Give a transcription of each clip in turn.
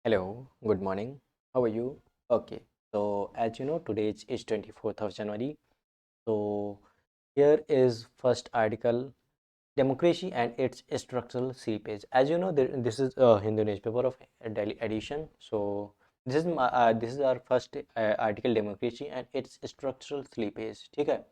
Hello, good morning. How are you? Okay, so as you know, today is 24th of January. So here is first article, Democracy and its structural seepage. As you know, this is a Hindu newspaper of Delhi edition. So this is our first article, Democracy and its structural seepage. ठीक है?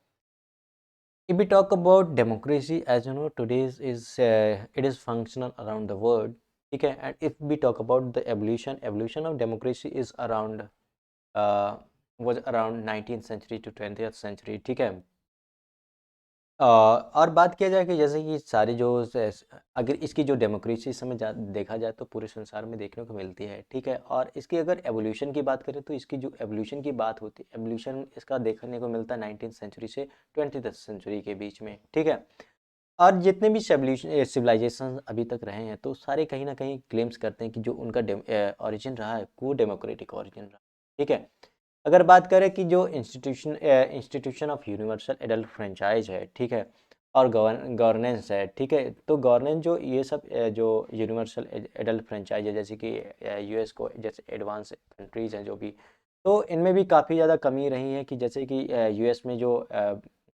If we talk about democracy, as you know, today's is it is functional around the world. Okay, and if we talk about the evolution of democracy is around uh, was around 19th century to 20th century. ठीक है, और बात किया जाए कि जैसे कि सारे जो अगर इसकी जो डेमोक्रेसी इस समय देखा जाए तो पूरे संसार में देखने को मिलती है। ठीक है, और इसकी अगर एवोल्यूशन की बात करें तो इसकी जो एवोल्यूशन की बात होती है, एवोल्यूशन इसका देखने को मिलता है 19th सेंचुरी से 20th सेंचुरी के बीच में। ठीक है, और जितने भी सिविलाइजेशन अभी तक रहे हैं तो सारे कहीं ना कहीं क्लेम्स करते हैं कि जो उनका ओरिजिन रहा है वो डेमोक्रेटिक ओरिजिन रहा। ठीक है, अगर बात करें कि जो institution of universal adult franchise है, ठीक है, और गवर्नेंस है, ठीक है, तो गवर्नेंस जो ये सब जो यूनिवर्सल एडल्ट फ्रेंचाइज है, जैसे कि यूएस को जैसे एडवांस कंट्रीज़ हैं जो भी, तो इनमें भी काफ़ी ज़्यादा कमी रही है कि जैसे कि यूएस में जो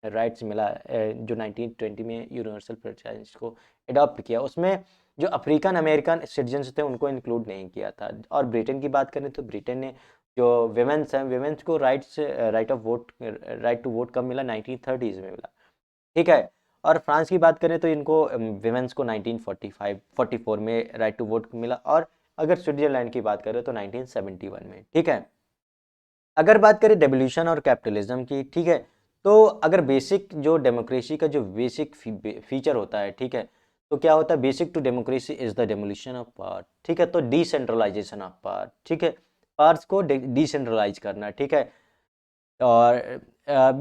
राइट्स मिला जो 1920 में यूनिवर्सल फ्रेंचाइज को अडॉप्ट किया, उसमें जो अफ्रीकन अमेरिकन सिटीजन्स थे उनको इंक्लूड नहीं किया था। और ब्रिटेन की बात करें तो ब्रिटेन ने जो विमेंस हैं, विमेंस को राइट टू वोट कब मिला? 1930s में मिला। ठीक है, और फ्रांस की बात करें तो इनको विमेंस को 1944 में राइट टू वोट मिला, और अगर स्विट्जरलैंड की बात करें तो 1971 में। ठीक है, अगर बात करें डेवोल्यूशन और कैपिटलिज्म की, ठीक है, तो अगर बेसिक जो डेमोक्रेसी का जो बेसिक फीचर होता है, ठीक है, तो क्या होता है? Basic to democracy is the demolition of power. ठीक है, तो डिसेंट्रलाइजेशन ऑफ पावर। ठीक है, पावर्स को डिसेंट्रलाइज करना। ठीक है, और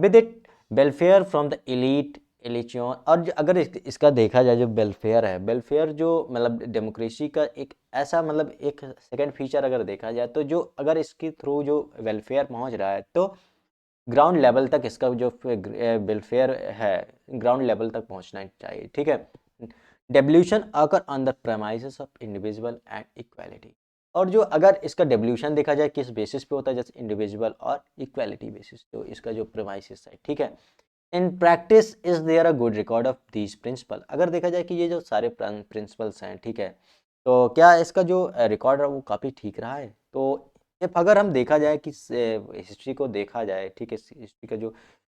with it welfare from the elite एलिचियन। और अगर इसका देखा जाए जो वेलफेयर है, वेलफेयर जो मतलब डेमोक्रेसी का एक ऐसा मतलब एक सेकंड फीचर अगर देखा जाए तो जो अगर इसके थ्रू जो वेलफेयर पहुंच रहा है तो ग्राउंड लेवल तक इसका जो वेलफेयर है ग्राउंड लेवल तक पहुंचना चाहिए। ठीक है, devolution occur on the premises of individual and equality. और जो अगर इसका डेवल्यूशन देखा जाए किस बेसिस पे होता है, जैसे इंडिविजुअल और इक्वालिटी बेसिस, तो इसका जो प्रेमाइसिस है। ठीक है, in practice is there a good record of these principle. अगर देखा जाए कि ये जो सारे प्रिंसिपल्स हैं, ठीक है, तो क्या इसका जो रिकॉर्ड है वो काफ़ी ठीक रहा है? तो इफ अगर हम देखा जाए कि हिस्ट्री को देखा जाए, ठीक है, हिस्ट्री का जो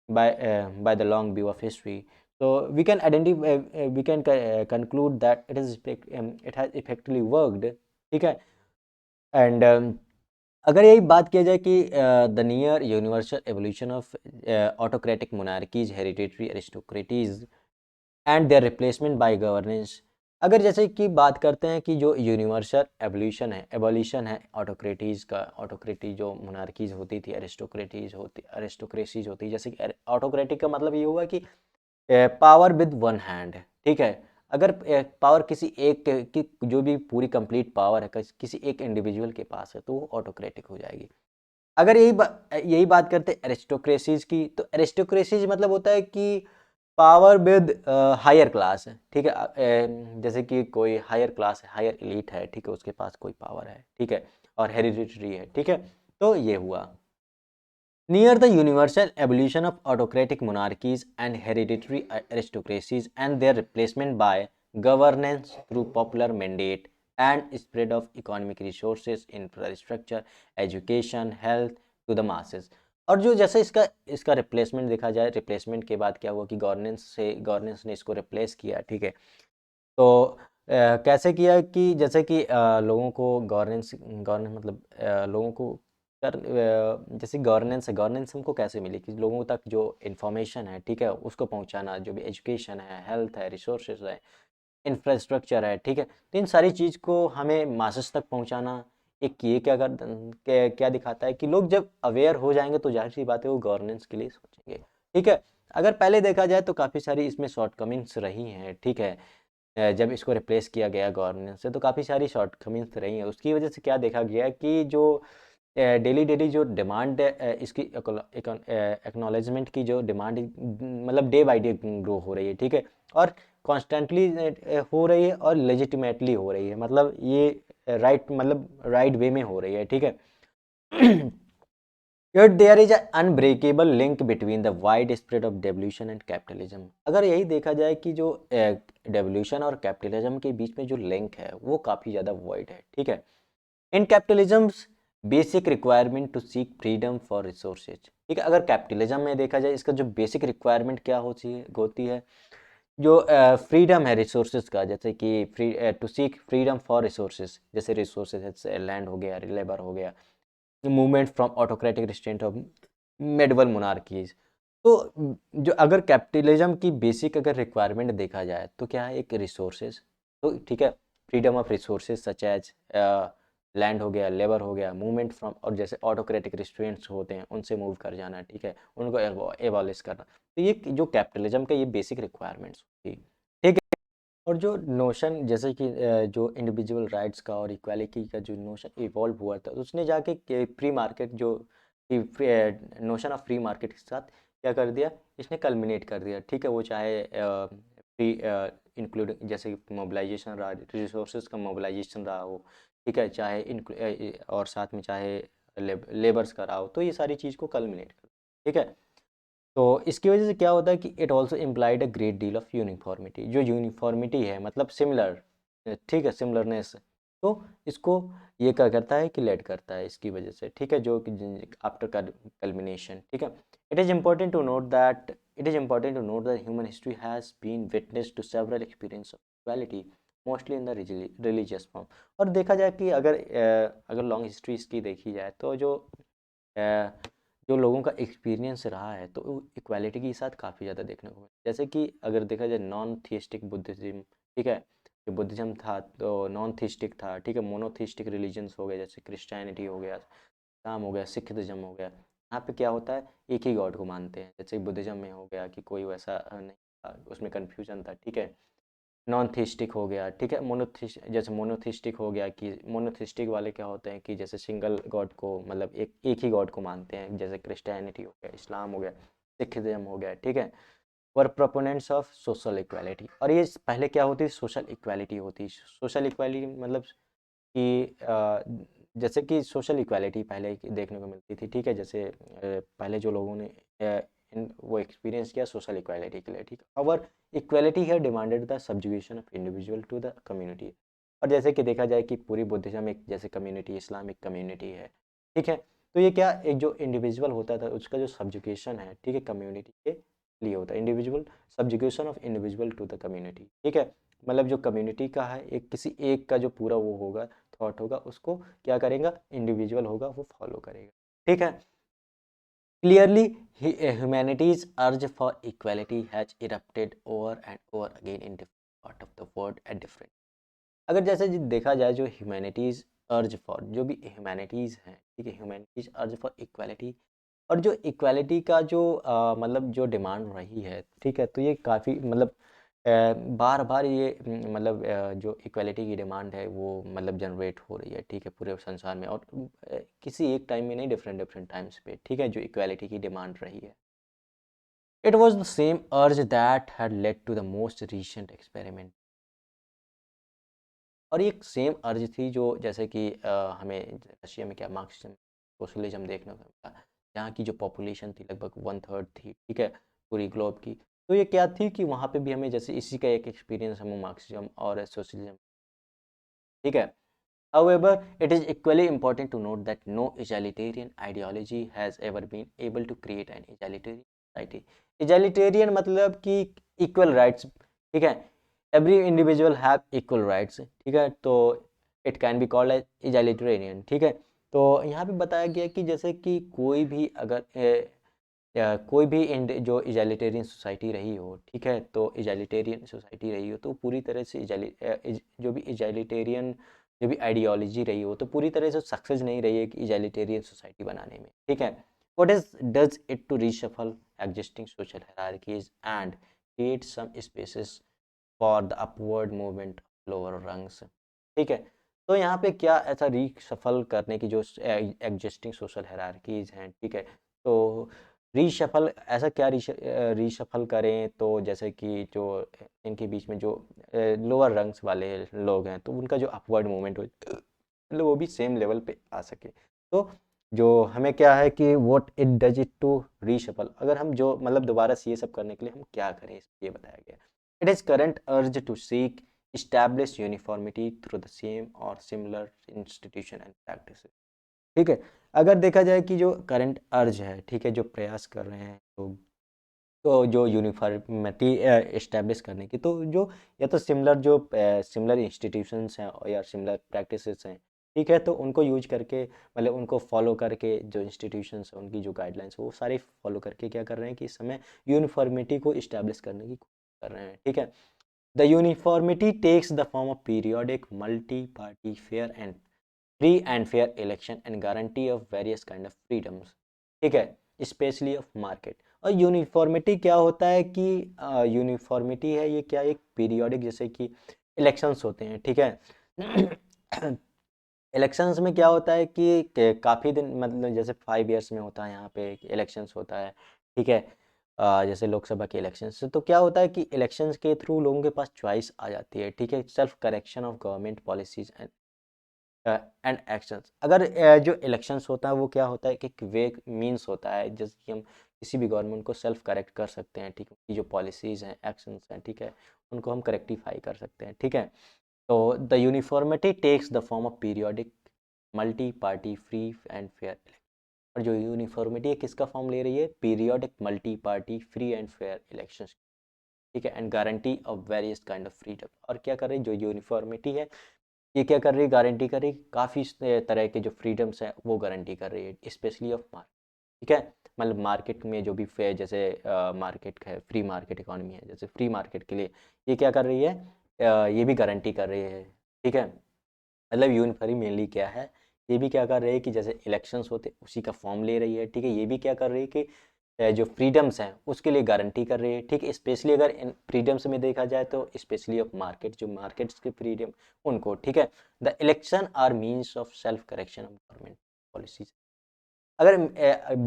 by the long view of history, तो we can conclude that it has effectively worked. ठीक है, एंड अगर यही बात किया जाए कि the near universal evolution of autocratic monarchies, hereditary aristocracies and their replacement by governance. अगर जैसे कि बात करते हैं कि जो यूनिवर्सल एवोल्यूशन है ऑटोक्रेटीज का, ऑटोक्रेटी जो मोनार्कीज होती थी, एरिस्टोक्रेसीज होती, जैसे कि ऑटोक्रेटिक का मतलब ये हुआ कि पावर विद वन हैंड। ठीक है, अगर पावर किसी एक की जो भी पूरी कंप्लीट पावर है किसी एक इंडिविजुअल के पास है तो वो ऑटोक्रेटिक हो जाएगी। अगर यही बात करते हैं एरिस्टोक्रेसीज की, तो एरिस्टोक्रेसीज मतलब होता है कि पावर विद हायर क्लास है। ठीक है, जैसे कि कोई हायर क्लास है, हायर एलीट है, ठीक है, उसके पास कोई पावर है, ठीक है, और हेरिडिटरी है। ठीक है, तो ये हुआ near the universal evolution of autocratic monarchies and hereditary aristocracies and their replacement by governance through popular mandate and spread of economic resources, infrastructure, education, health to the masses। और जो जैसे इसका इसका रिप्लेसमेंट देखा जाए, रिप्लेसमेंट के बाद क्या हुआ कि गवर्नेंस ने इसको रिप्लेस किया। ठीक है, तो कैसे किया कि जैसे कि लोगों को गवर्नेंस मतलब लोगों को जैसे गवर्नेंस हमको कैसे मिली कि लोगों तक जो इन्फॉर्मेशन है, ठीक है, उसको पहुंचाना, जो भी एजुकेशन है, हेल्थ है, रिसोर्सेज है, इंफ्रास्ट्रक्चर है। ठीक है, तो इन सारी चीज़ को हमें मासेस तक पहुंचाना, एक ये क्या दिखाता है कि लोग जब अवेयर हो जाएंगे तो जाहिर सी बात है वो गवर्नेंस के लिए सोचेंगे। ठीक है, अगर पहले देखा जाए तो काफ़ी सारी इसमें शॉर्टकमिंग्स रही हैं। ठीक है, जब इसको रिप्लेस किया गया गवर्नेंस से तो काफ़ी सारी शॉर्टकमिंग्स रही हैं। उसकी वजह से क्या देखा गया कि जो डेली डेली जो डिमांड इसकी एक्नॉलेजमेंट की जो डिमांड मतलब डे बाई डे ग्रो हो रही है। ठीक है, और कॉन्स्टेंटली हो रही है और लेजिटिमेटली हो रही है। मतलब ये राइट मतलब राइट वे में हो रही है, ठीक है। Yet there is an unbreakable link between the widespread of devolution and capitalism। अगर यही देखा जाए कि जो डेवोल्यूशन और कैपिटलिज्म के बीच में जो लिंक है वो काफ़ी ज़्यादा वाइड है, ठीक है। In capitalism's basic requirement to seek freedom for resources, ठीक है। अगर कैपिटलिज्म में देखा जाए इसका जो बेसिक रिक्वायरमेंट क्या होती है, जो फ्रीडम है रिसोर्सेज का, जैसे कि free to seek freedom for resources, जैसे रिसोर्सेज लैंड हो गया, लेबर हो गया, movement from autocratic restraint of medieval monarchies. तो जो अगर कैपिटलिज्म की बेसिक अगर रिक्वायरमेंट देखा जाए तो क्या है, एक रिसोर्सेज, तो ठीक है, freedom of resources such as land हो गया, लेबर हो गया, मूवमेंट फ्रॉम, और जैसे ऑटोक्रेटिक रिस्ट्रेंट्स होते हैं उनसे मूव कर जाना, ठीक है, उनको एबॉलिश करना। तो ये जो कैपिटलिज्म का ये बेसिक रिक्वायरमेंट्स होती, ठीक है। और जो नोशन जैसे कि जो इंडिविजुअल राइट्स का और इक्वालिटी का जो नोशन इवॉल्व हुआ था, उसने जाके प्री मार्केट जो नोशन ऑफ फ्री मार्केट के साथ क्या कर दिया, इसने कल्मिनेट कर दिया, ठीक है। वो चाहे फ्री इंक्लूडिंग जैसे मोबिलाइजेशन रहा, रिसोर्सेज का मोबिलाइजेशन रहा हो, ठीक है, चाहे और साथ में चाहे लेबर्स का रहा हो, तो ये सारी चीज़ को कल्मिनेट कर, ठीक है। तो इसकी वजह से क्या होता है कि it also implied a great deal of uniformity, जो यूनिफॉर्मिटी है मतलब सिमिलर, ठीक है, सिमिलरनेस, तो इसको ये क्या करता है कि लेड करता है इसकी वजह से, ठीक है, जो कि आफ्टर कल्मिनेशन, ठीक है। It is important to note that human history has been witness to several experience of equality, mostly in the religious form. और देखा जाए कि अगर लॉन्ग हिस्ट्री इसकी देखी जाए तो जो लोगों का एक्सपीरियंस रहा है तो इक्वालिटी के साथ काफ़ी ज़्यादा देखने को मिला। जैसे कि अगर देखा जाए नॉन थिस्टिक बुद्धिज़्म, ठीक है, जो बुद्धिज़्म था तो नॉन थिस्टिक था, ठीक है, मोनोथिस्टिक रिलीजन्स हो गए, जैसे क्रिश्चियनिटी हो गया, इस्लाम हो गया, सिखिज्म हो गया। यहाँ पे क्या होता है, एक ही गॉड को मानते हैं, जैसे बुद्धिज़्म में हो गया कि कोई वैसा नहीं था, उसमें कन्फ्यूजन था, ठीक है। नॉन थिस्टिक हो गया, ठीक है, जैसे मोनोथिस्टिक हो गया कि मोनोथिस्टिक वाले क्या होते हैं कि जैसे सिंगल गॉड को मतलब एक ही गॉड को मानते हैं, जैसे क्रिश्चियनिटी हो गया, इस्लाम हो गया, सिखिज्म हो गया, ठीक है। वर प्रोपोनेंट्स ऑफ सोशल इक्वालिटी, और ये पहले क्या होती, सोशल इक्वालिटी होती। सोशल इक्वालिटी मतलब कि जैसे कि सोशल इक्वालिटी पहले देखने को मिलती थी, ठीक है, जैसे पहले जो लोगों ने वो एक्सपीरियंस किया सोशल इक्वालिटी के लिए, ठीक है। और इक्वालिटी है demanded the subjugation of individual to the community. और जैसे कि देखा जाए कि पूरी बुद्धिज्म एक जैसे कम्युनिटी, इस्लामिक कम्युनिटी है, ठीक है। तो ये क्या, एक जो इंडिविजुअल होता था उसका जो सब्जुगेशन है, ठीक है, कम्युनिटी के लिए होता है, individual subjugation of individual to the community, ठीक है। मतलब जो कम्युनिटी का है, एक किसी एक का जो पूरा वो होगा, थॉट होगा, उसको क्या करेगा, इंडिविजुअल होगा वो फॉलो करेगा, ठीक है। Clearly humanities urge for equality has erupted over and over again in different part of the world at different. अगर जैसे देखा जाए जो ह्यूमैनिटीज अर्ज फॉर, जो भी ह्यूमैनिटीज हैं, ठीक है, ह्यूमैनिटीज अर्ज फॉर इक्वालिटी, और जो इक्वालिटी का जो मतलब जो डिमांड रही है, ठीक है, तो ये काफ़ी मतलब बार बार ये मतलब जो इक्वालिटी की डिमांड है वो मतलब जनरेट हो रही है, ठीक है, पूरे संसार में, और किसी एक टाइम में नहीं, डिफरेंट डिफरेंट टाइम्स पे, ठीक है, जो इक्वालिटी की डिमांड रही है। It was the same urge that had led to the most recent experiment. और ये सेम अर्ज थी जो जैसे कि हमें रशिया में क्या मार्क्सिज्म सोशलिज्म देखने को मिला, जहाँ की जो पॉपुलेशन थी लगभग 1/3 थी, ठीक है, पूरी ग्लोब की। तो ये क्या थी कि वहाँ पे भी हमें जैसे इसी का एक एक्सपीरियंस हमें मार्क्सिज्म और सोशलिज्म, ठीक है। However, it is equally important to note that no egalitarian ideology has ever been able to create an egalitarian society। egalitarian मतलब कि equal rights, ठीक है, every individual have equal rights, ठीक है, तो it can be called as egalitarian, ठीक है। तो यहाँ पे बताया गया कि जैसे कि कोई भी अगर या कोई भी जो इजालिटेरियन सोसाइटी रही हो, ठीक है, तो इजालिटेरियन सोसाइटी रही हो तो पूरी तरह से जो भी इजालिटेरियन जो भी आइडियोलॉजी रही हो तो पूरी तरह से सक्सेस नहीं रही है कि इजालिटेरियन सोसाइटी बनाने में, ठीक है। What is does it to reshuffle existing social hierarchies and create some spaces for the upward movement of lower rungs, ठीक है। तो यहाँ पे क्या ऐसा रीशफल करने की जो एग्जिस्टिंग सोशल हायरार्कीज हैं, ठीक है, तो रीशफल ऐसा क्या रीशफल करें, तो जैसे कि जो इनके बीच में जो लोअर रंग्स वाले लोग हैं तो उनका जो अपवर्ड मूवमेंट हो मतलब वो भी सेम लेवल पे आ सके। तो जो हमें क्या है कि what it does it to reshuffle, अगर हम जो मतलब दोबारा से ये सब करने के लिए हम क्या करें, ये बताया गया। It is current urge to seek establish uniformity through the same or similar institution and practices। ठीक है, अगर देखा जाए कि जो करंट अर्ज है, ठीक है, जो प्रयास कर रहे हैं तो जो यूनिफॉर्मिटी इस्टेब्लिश करने की, तो जो या तो सिमिलर जो सिमिलर इंस्टीट्यूशंस हैं या सिमिलर प्रैक्टिसेस हैं, ठीक है, तो उनको यूज करके मतलब उनको फॉलो करके जो इंस्टीट्यूशंस हैं उनकी जो गाइडलाइंस वो सारे फॉलो करके क्या कर रहे हैं कि इस समय यूनिफॉर्मिटी को इस्टेब्लिश करने की कोशिश कर रहे हैं। ठीक है, the uniformity takes the form of periodic multi party fair and free and fair election and guarantee of various kind of freedoms. ठीक है, स्पेशली ऑफ मार्केट। और यूनिफॉर्मिटी क्या होता है कि यूनिफॉर्मिटी है ये क्या, एक पीरियोडिक जैसे कि इलेक्शंस होते हैं, ठीक है। इलेक्शंस में क्या होता है कि काफ़ी दिन मतलब जैसे 5 ईयर्स में होता है यहाँ पे इलेक्शंस होता है, ठीक है। जैसे लोकसभा के इलेक्शंस तो क्या होता है कि इलेक्शंस के थ्रू लोगों के पास चॉइस आ जाती है, ठीक है, self correction of government policies and actions. अगर जो इलेक्शंस होता है वो क्या होता है कि एक वे मींस होता है जैसे कि हम किसी भी गवर्नमेंट को सेल्फ करेक्ट कर सकते हैं, ठीक है, उनकी जो पॉलिसीज़ हैं एक्शंस हैं, ठीक है, उनको हम करेक्टिफाई कर सकते हैं। ठीक है, तो the uniformity takes the form of periodic multi party free and fair. और जो यूनिफॉर्मिटी है किसका फॉर्म ले रही है, periodic multi party free and fair elections, ठीक है, and guarantee of various kind of freedom. और क्या कर रही है जो यूनिफॉर्मिटी है ये क्या कर रही है, गारंटी कर रही है काफ़ी तरह के जो फ्रीडम्स हैं वो गारंटी कर रही है, स्पेशली ऑफ मार्केट। ठीक है, मतलब मार्केट में जो भी फे जैसे मार्केट है, फ्री मार्केट इकोनॉमी है, जैसे फ्री मार्केट के लिए ये क्या कर रही है, ये भी गारंटी कर रही है। ठीक है, मतलब यूनिफॉर्मी मेनली क्या है, ये भी क्या कर रही है कि जैसे इलेक्शंस होते उसी का फॉर्म ले रही है। ठीक है, ये भी क्या कर रही है कि जो फ्रीडम्स हैं उसके लिए गारंटी कर रही है। ठीक है, स्पेशली अगर इन फ्रीडम्स में देखा जाए तो स्पेशली ऑफ मार्केट, जो मार्केट्स के फ्रीडम उनको। ठीक है, the election are means of self correction of government policies. अगर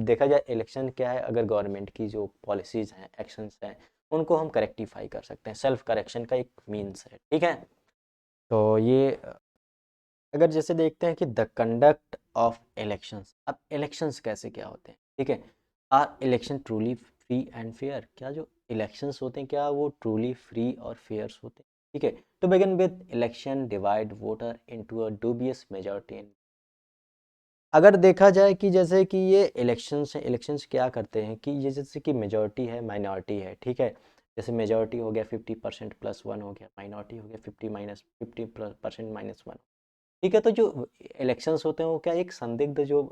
देखा जाए इलेक्शन क्या है, अगर गवर्नमेंट की जो पॉलिसीज हैं एक्शंस हैं उनको हम करेक्टिफाई कर सकते हैं, सेल्फ करेक्शन का एक मीन्स है। ठीक है, तो ये अगर जैसे देखते हैं कि द कंडक्ट ऑफ इलेक्शंस, अब इलेक्शंस कैसे क्या होते हैं, ठीक है, are election truly free and fair, क्या जो इलेक्शंस होते हैं क्या वो ट्रूली फ्री और फेयर होते हैं। ठीक है, to begin with election divide voter into a dubious majority. अगर देखा जाए कि जैसे कि ये इलेक्शंस हैं, इलेक्शंस क्या करते हैं कि ये जैसे कि मेजॉरिटी है माइनॉरिटी है, ठीक है, जैसे मेजॉरिटी हो गया 50% +1 हो गया, माइनॉरिटी हो गया 50% -1। ठीक है, तो जो इलेक्शंस होते हैं वो क्या एक संदिग्ध जो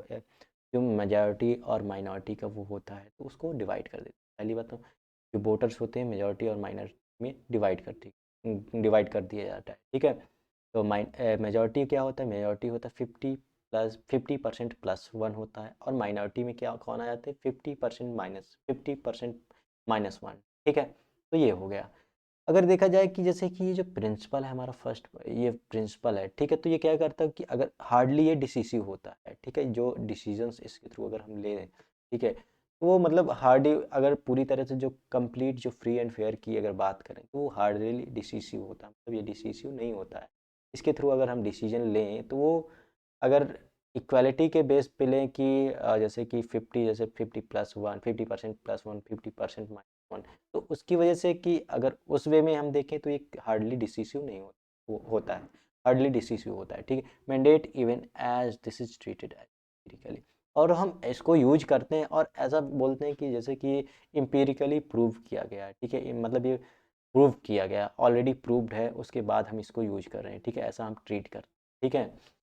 मेजॉरिटी और माइनॉरिटी का वो होता है तो उसको डिवाइड कर देते हैं। पहली बात तो जो वोटर्स होते हैं मेजॉरिटी और माइनॉरिटी में डिवाइड कर दिया जाता है। ठीक है, तो मेजॉरिटी क्या होता है, मेजॉरिटी होता है 50% +1 होता है, और माइनॉरिटी में क्या कौन आ जाते हैं 50% -1। ठीक है, तो ये हो गया। अगर देखा जाए कि जैसे कि ये जो प्रिंसिपल है हमारा फर्स्ट ये प्रिंसिपल है, ठीक है, तो ये क्या करता है कि अगर हार्डली ये डिसिसिव होता है, ठीक है, जो डिसीजंस इसके थ्रू अगर हम ले रहे हैं, ठीक है, तो वो मतलब हार्डली अगर पूरी तरह से जो कंप्लीट जो फ्री एंड फेयर की अगर बात करें तो वो हार्डली डिसिसिव होता है, मतलब ये डिसिसिव नहीं होता है। इसके थ्रू अगर हम डिसीजन लें तो वो अगर इक्वालिटी के बेस पे लें कि जैसे कि 50 जैसे 50+1 50%+1 50% -1, तो उसकी वजह से कि अगर उस वे में हम देखें तो ये हार्डली डिसिसिव नहीं होता है, हार्डली डिसिसिव होता है। ठीक है, mandate even as this is treated empirically, और हम इसको यूज करते हैं और ऐसा बोलते हैं कि जैसे कि एम्पिरिकली प्रूव किया गया है। ठीक है, मतलब ये प्रूव किया गया, ऑलरेडी प्रूव्ड है, उसके बाद हम इसको यूज कर रहे हैं। ठीक है, ऐसा हम ट्रीट करते हैं। ठीक है,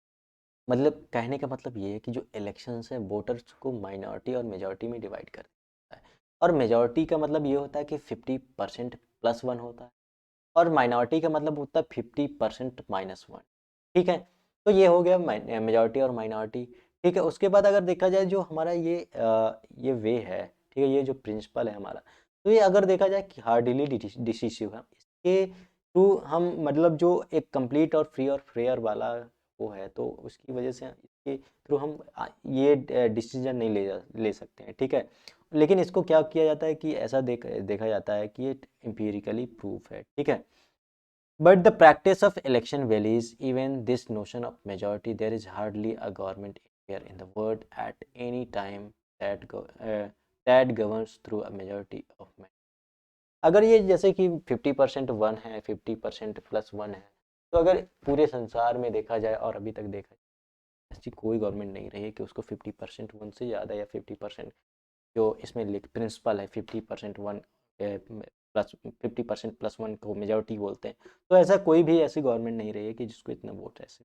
मतलब कहने का मतलब ये है कि जो इलेक्शंस हैं वोटर्स को माइनॉरिटी और मेजॉरिटी में डिवाइड कर देता है, और मेजॉरिटी का मतलब ये होता है कि 50%+1 होता है, और माइनॉरिटी का मतलब होता है 50% -1। ठीक है, तो ये हो गया मेजॉरिटी और माइनॉरिटी। ठीक है, उसके बाद अगर देखा जाए जो हमारा ये वे है, ठीक है, ये जो प्रिंसिपल है हमारा, तो ये अगर देखा जाए कि हार्डली डिसिसिव है, इसके थ्रू हम मतलब जो एक कंप्लीट और फ्री और फेयर वाला वो है तो उसकी वजह से इसके थ्रू हम ये डिसीजन नहीं ले सकते हैं। ठीक है, लेकिन इसको क्या किया जाता है कि ऐसा देखा जाता है कि ये एम्पिरिकली प्रूफ है। ठीक है, But the practice of election varies even this notion of majority. There is hardly a government here in the world at any time that governs through a majority of men. अगर ये जैसे कि 50% one है, 50% plus one है, तो अगर पूरे संसार में देखा जाए और अभी तक देखा जाए, ऐसी कोई गवर्नमेंट नहीं रही है कि उसको 50% वन से ज़्यादा या 50% जो इसमें प्रिंसिपल है 50% वन प्लस 50% प्लस वन को मेजोरिटी बोलते हैं, तो ऐसा कोई भी ऐसी गवर्नमेंट नहीं रही है कि जिसको इतना वोट है ऐसे,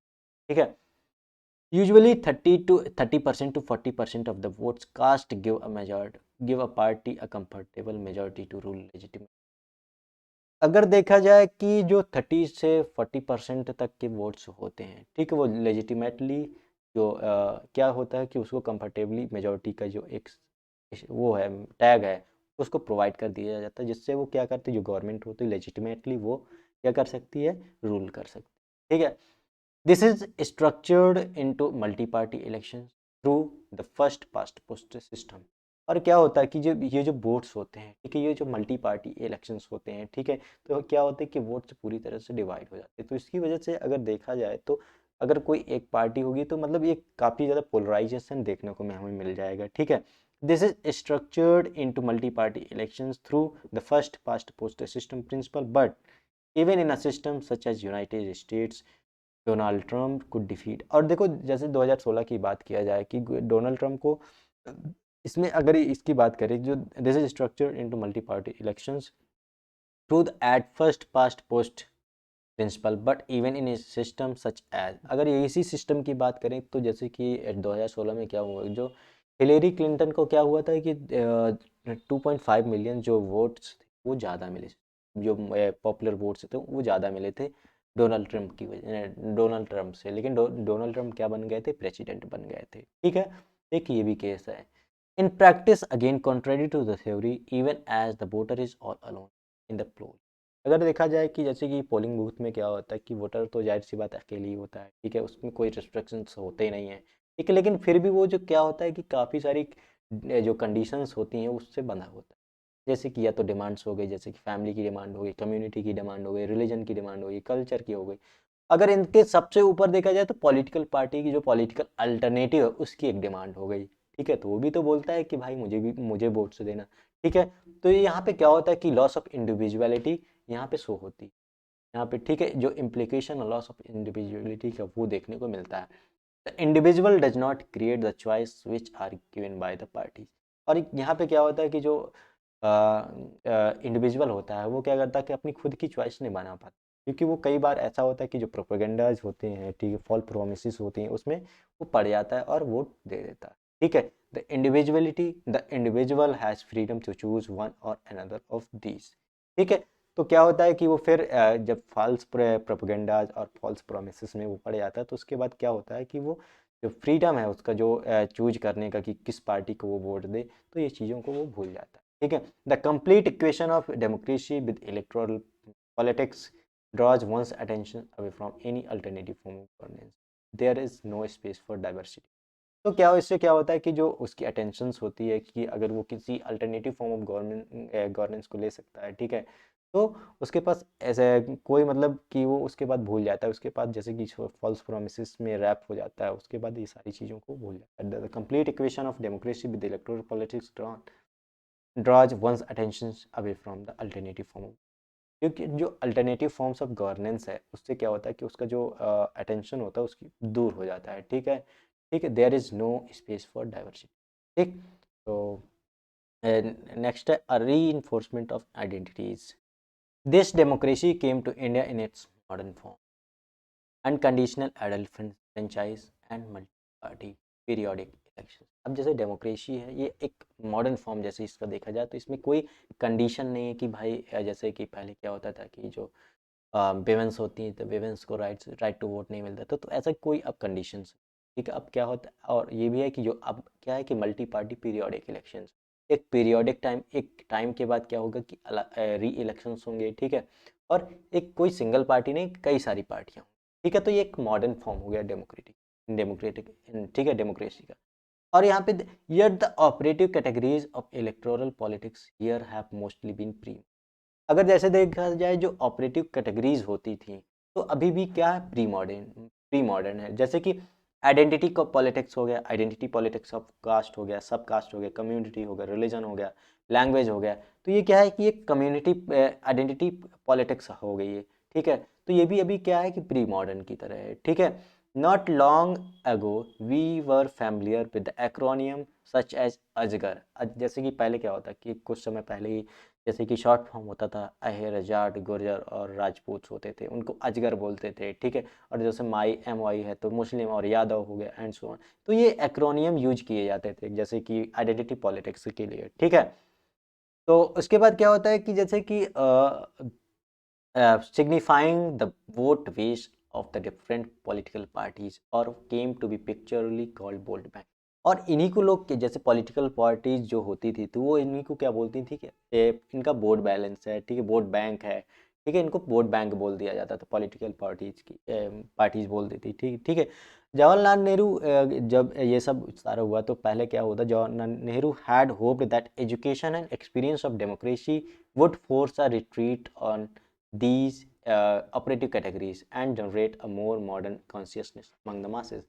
ठीक है। Usually 30% to 40% of the votes cast give a party a comfortable majority to rule legitimate. अगर देखा जाए कि जो 30 से 40% तक के वोट्स होते हैं, ठीक है, वो लेजिटिमेटली जो क्या होता है कि उसको कंफर्टेबली मेजोरिटी का जो एक वो है टैग है उसको प्रोवाइड कर दिया जाता है, जिससे वो क्या करती है, जो गवर्नमेंट होती है लेजिटिमेटली वो क्या कर सकती है, रूल कर सकती है, ठीक है। This is structured into multi party election through the first past post system. और क्या होता है कि जो ये जो वोट्स होते हैं, ठीक है, ये जो मल्टी पार्टी इलेक्शंस होते हैं, ठीक है, तो क्या होता है कि वोट्स पूरी तरह से डिवाइड हो जाते हैं। तो इसकी वजह से अगर देखा जाए तो अगर कोई एक पार्टी होगी तो मतलब ये काफ़ी ज़्यादा पोलराइजेशन देखने को हमें मिल जाएगा, ठीक है। This is structured into multi party elections through the first past post system principle, but even in a system such as United States Donald Trump को डिफीट। और देखो जैसे 2016 की बात किया जाए कि डोनाल्ड ट्रम्प को इसमें अगर इसकी बात करें, जो this is structured into multi party elections through the at first past post principle, but even in system such as, अगर इसी सिस्टम की बात करें तो जैसे कि 2016 में क्या हुआ, जो हिलेरी क्लिंटन को क्या हुआ था कि 2.5 मिलियन जो वोट्स थे वो ज़्यादा मिले, जो पॉपुलर वोट्स थे वो ज़्यादा मिले थे डोनाल्ड ट्रम्प की वजह, डोनाल्ड ट्रम्प से, लेकिन डोनाल्ड ट्रम्प क्या बन गए थे, प्रेसिडेंट बन गए थे, ठीक है। एक ये भी केस है। In practice again contrary to the theory even as the voter is all alone in the poll. अगर देखा जाए कि जैसे कि पोलिंग बूथ में क्या होता है कि वोटर तो जाहिर सी बात अकेले ही होता है, ठीक है, उसमें कोई रिस्ट्रिक्शंस होते ही नहीं है, ठीक है, लेकिन फिर भी वो जो क्या होता है कि काफ़ी सारी जो कंडीशंस होती हैं उससे बंधा होता है। जैसे कि या तो डिमांड्स हो गई, जैसे कि फैमिली की डिमांड हो गई, कम्युनिटी की डिमांड हो गई, रिलीजन की डिमांड हो गई, कल्चर की हो गई। अगर इनके सबसे ऊपर देखा जाए तो पॉलिटिकल पार्टी की जो पॉलिटिकल अल्टरनेटिव है उसकी एक डिमांड हो गई, ठीक है, तो वो भी तो बोलता है कि भाई मुझे वोट से देना, ठीक है। तो यहाँ पे क्या होता है कि लॉस ऑफ इंडिविजुअलिटी यहाँ पे शो होती है, यहाँ पे, ठीक है, जो इम्प्लीकेशन लॉस ऑफ इंडिविजुअलिटी का वो देखने को मिलता है। The individual does not create the choice which are given by the party. और यहाँ पे क्या होता है कि जो इंडिविजुअल होता है वो क्या करता है कि अपनी खुद की चॉइस नहीं बना पाता, क्योंकि वो कई बार ऐसा होता है कि जो प्रोपेगेंडाज होते हैं, ठीक है, फॉल प्रोमिस होती हैं, उसमें वो पड़ जाता है और वोट दे देता है, ठीक है। The individual has freedom to choose one or another of these, ठीक है। तो क्या होता है कि वो फिर जब फॉल्स प्रोपेगेंडाज और फॉल्स प्रोमिस में वो पड़ जाता है तो उसके बाद क्या होता है कि वो जो फ्रीडम है उसका जो चूज करने का कि किस पार्टी को वो वोट दे, तो ये चीज़ों को वो भूल जाता है, ठीक है। The complete equation of democracy with electoral politics draws one's attention away from any alternative form of governance. There is no space for diversity. तो क्या इससे क्या होता है कि जो उसकी अटेंशंस होती है कि अगर वो किसी अल्टरनेटिव फॉर्म ऑफ गवर्नेंस को ले सकता है, ठीक है, तो उसके पास ऐसे कोई मतलब कि वो उसके बाद भूल जाता है, उसके बाद जैसे कि फॉल्स प्रोमिस में रैप हो जाता है, उसके बाद ये सारी चीज़ों को भूल जाता है। The complete equation of democracy with electoral politics draws one's attention away from the alternative form of, क्योंकि जो अल्टरनेटिव फॉर्म्स ऑफ गवर्नेंस है उससे क्या होता है कि उसका जो अटेंशन होता है उसकी दूर हो जाता है, ठीक है, ठीक है। There is no space for diversity, ठीक। तो नेक्स्ट है reinforcement of identities. This democracy came to India in its modern form, unconditional adult franchise and multi party periodic election. अब जैसे डेमोक्रेसी है ये एक मॉडर्न फॉर्म जैसे इसका देखा जाए तो इसमें कोई कंडीशन नहीं है कि भाई जैसे कि पहले क्या होता था कि जो विमेंस होती हैं तो विमेंस को राइट टू वोट नहीं मिलता था, तो ऐसा कोई अब कंडीशंस, ठीक है। अब क्या होता है और ये भी है कि जो अब क्या है कि मल्टी पार्टी पीरियोडिक इलेक्शंस, एक पीरियोडिक टाइम, एक टाइम के बाद क्या होगा कि री इलेक्शंस होंगे, ठीक है, और एक कोई सिंगल पार्टी नहीं कई सारी पार्टियाँ, ठीक है। तो ये एक मॉडर्न फॉर्म हो गया डेमोक्रेटिक डेमोक्रेटिक ठीक है, डेमोक्रेसी का। और यहाँ पे yet the operative categories of electoral politics here have mostly been pre अगर जैसे देखा जाए जो ऑपरेटिव कैटेगरीज होती थी, तो अभी भी क्या है, प्री मॉडर्न है। जैसे कि आइडेंटिटी का पॉलिटिक्स हो गया, आइडेंटिटी पॉलिटिक्स ऑफ कास्ट हो गया, सब कास्ट हो गया, कम्युनिटी हो गया, रिलीजन हो गया, लैंग्वेज हो गया। तो ये क्या है कि ये कम्युनिटी आइडेंटिटी पॉलिटिक्स हो गई है, ठीक है। तो ये भी अभी क्या है कि प्री मॉडर्न की तरह है, ठीक है। Not long ago we were familiar with the acronym such as AJGAR. जैसे कि पहले क्या होता कि कुछ समय पहले ही जैसे कि शॉर्ट फॉर्म होता था, अहिर, जाट, गुर्जर और राजपूत होते थे, उनको अजगर बोलते थे, ठीक है। और जैसे माई एम वाई है तो मुस्लिम और यादव हो गया एंड सो ऑन। तो ये एक्रोनियम यूज किए जाते थे जैसे कि आइडेंटिटी पॉलिटिक्स के लिए, ठीक है। तो उसके बाद क्या होता है कि जैसे कि signifying the vote base of the different political parties or came to be pictorially called vote bank। और इन्हीं को लोग के जैसे पॉलिटिकल पार्टीज जो होती थी तो वो इन्हीं को क्या बोलती थी कि इनका वोट बैलेंस है, ठीक है, वोट बैंक है, ठीक है, इनको वोट बैंक बोल दिया जाता था, पॉलिटिकल पार्टीज की पार्टीज बोलती थी, ठीक ठीक है। जवाहरलाल नेहरू जब ये सब सारा हुआ तो पहले क्या होता, Jawaharlal Nehru had hoped that education and experience of democracy would force a retreat on these operative categories and generate a more modern consciousness among the masses।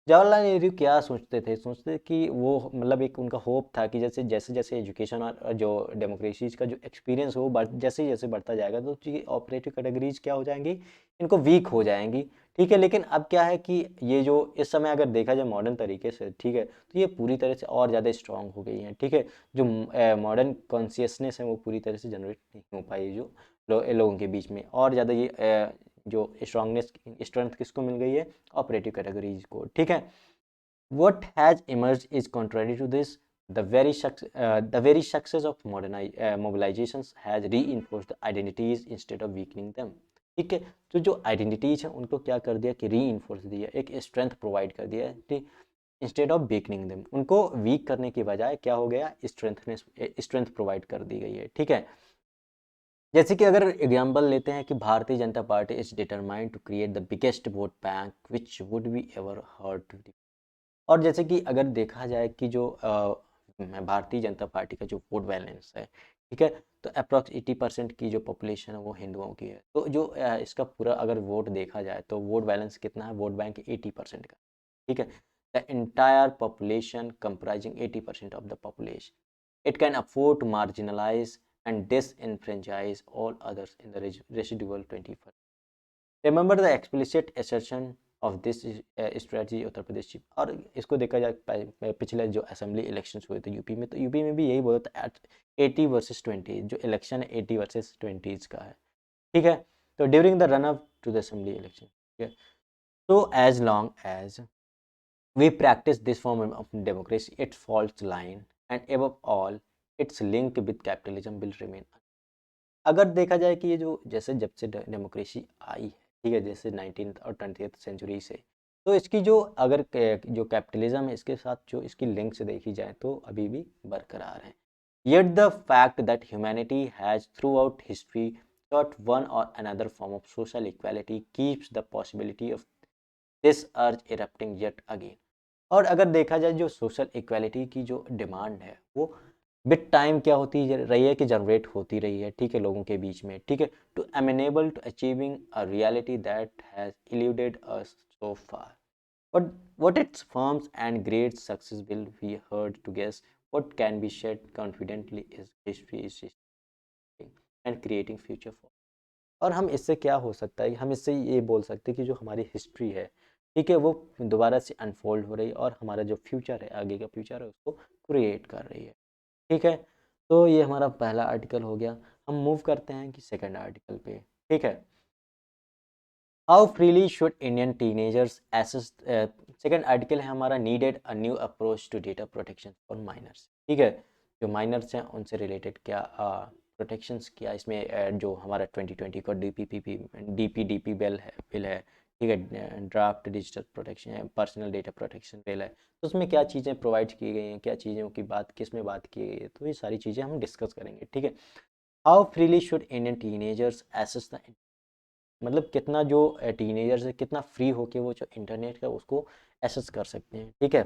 Jawaharlal Nehru क्या सोचते थे कि वो मतलब एक उनका होप था कि जैसे जैसे जैसे एजुकेशन और जो डेमोक्रेसीज का जो एक्सपीरियंस हो जैसे जैसे बढ़ता जाएगा तो ये ऑपरेटिव कैटेगरीज क्या हो जाएंगी, इनको वीक हो जाएंगी, ठीक है। लेकिन अब क्या है कि ये जो इस समय अगर देखा जाए मॉडर्न तरीके से, ठीक है, तो ये पूरी तरह से और ज़्यादा स्ट्रांग हो गई हैं, ठीक है। जो मॉडर्न कॉन्शियसनेस है वो पूरी तरह से जनरेट नहीं हो पाई जो लोगों के बीच में, और ज़्यादा ये जो स्ट्रेंथ किसको मिल गई है, ऑपरेटिव कैटेगरीज को, ठीक है। What has emerged is contrary to this. The very success of modern mobilizations has reinforced the identities instead of weakening them। ठीक है। तो जो आइडेंटिटीज है उनको क्या कर दिया कि री इन्फोर्स दिया, एक स्ट्रेंथ प्रोवाइड कर दिया, ठीक, इंस्टेड ऑफ वीकनिंग देम। उनको वीक करने की बजाय क्या हो गया, स्ट्रेंथ प्रोवाइड कर दी गई है, ठीक है। जैसे कि अगर एग्जाम्पल लेते हैं कि Bharatiya Janata party is determined to create the biggest vote bank which would be ever heard. और जैसे कि अगर देखा जाए कि जो भारतीय जनता पार्टी का जो वोट बैलेंस है, ठीक है, तो अप्रॉक्स 80% की जो पॉपुलेशन है वो हिंदुओं की है। तो जो इसका पूरा अगर वोट देखा जाए तो वोट बैलेंस कितना है, वोट बैंक 80% का, ठीक है। The entire population comprising 80% of the population, it can afford to marginalise and disenfranchise all others in the residual 20%। Remember the explicit assertion of this strategy Uttar Pradesh chief. और इसको देखा जाए पिछले जो असेंबली इलेक्शंस हुए थे यूपी में, तो यूपी में भी यही बोला था, 80 वर्सेस 20, जो इलेक्शन है 80 वर्सेस 20 का है, ठीक है। तो during the run up to the assembly election, ठीक है। So as long as we practice this form of democracy, its false line and above all its link with capitalism will remain। अगर देखा जाए कि ये जो जैसे जब से डेमोक्रेसी आई है, ठीक है, जैसे 19th और 20th सेंचुरी से, तो इसकी जो अगर जो कैपिटलिज्म है इसके साथ जो इसकी लिंक से देखी जाए तो अभी भी बरकरार है। Yet the fact that humanity has through out history sought one or another form of social equality keeps the possibility of this urge erupting yet again। और अगर देखा जाए जो सोशल इक्वालिटी की जो डिमांड है वो विद टाइम क्या होती रही है कि जनरेट होती रही है, ठीक है, लोगों के बीच में, ठीक है, too amenable to achieving a reality that has eluded us so far. What its firms and great success will be heard to guess, what can be said confidently is history is shaping and creating future for। और हम इससे क्या हो सकता है, हम इससे ये बोल सकते हैं कि जो हमारी हिस्ट्री है, ठीक है, वो दोबारा से अनफोल्ड हो रही है और हमारा जो फ्यूचर है, आगे का फ्यूचर है, उसको क्रिएट कर रही है, ठीक है। तो ये हमारा पहला आर्टिकल हो गया। हम मूव करते हैं कि सेकंड आर्टिकल पे, ठीक है। How freely should Indian teenagers access. Second article है हमारा, needed a new approach to data protection for minors, ठीक है। जो माइनर्स हैं उनसे रिलेटेड क्या प्रोटेक्शंस क्या इसमें जो हमारा 2020 का डीपीडीपी बिल है, ठीक है, draft digital protection personal data protection bill है, तो उसमें क्या चीज़ें प्रोवाइड की गई हैं, क्या चीज़ों की बात किस में बात की गई है, तो ये सारी चीज़ें हम डिस्कस करेंगे, ठीक है। How freely should Indian teenagers access the, मतलब कितना जो टीनेजर्स है कितना फ्री होके वो जो इंटरनेट का उसको एसेस कर सकते हैं, ठीक है।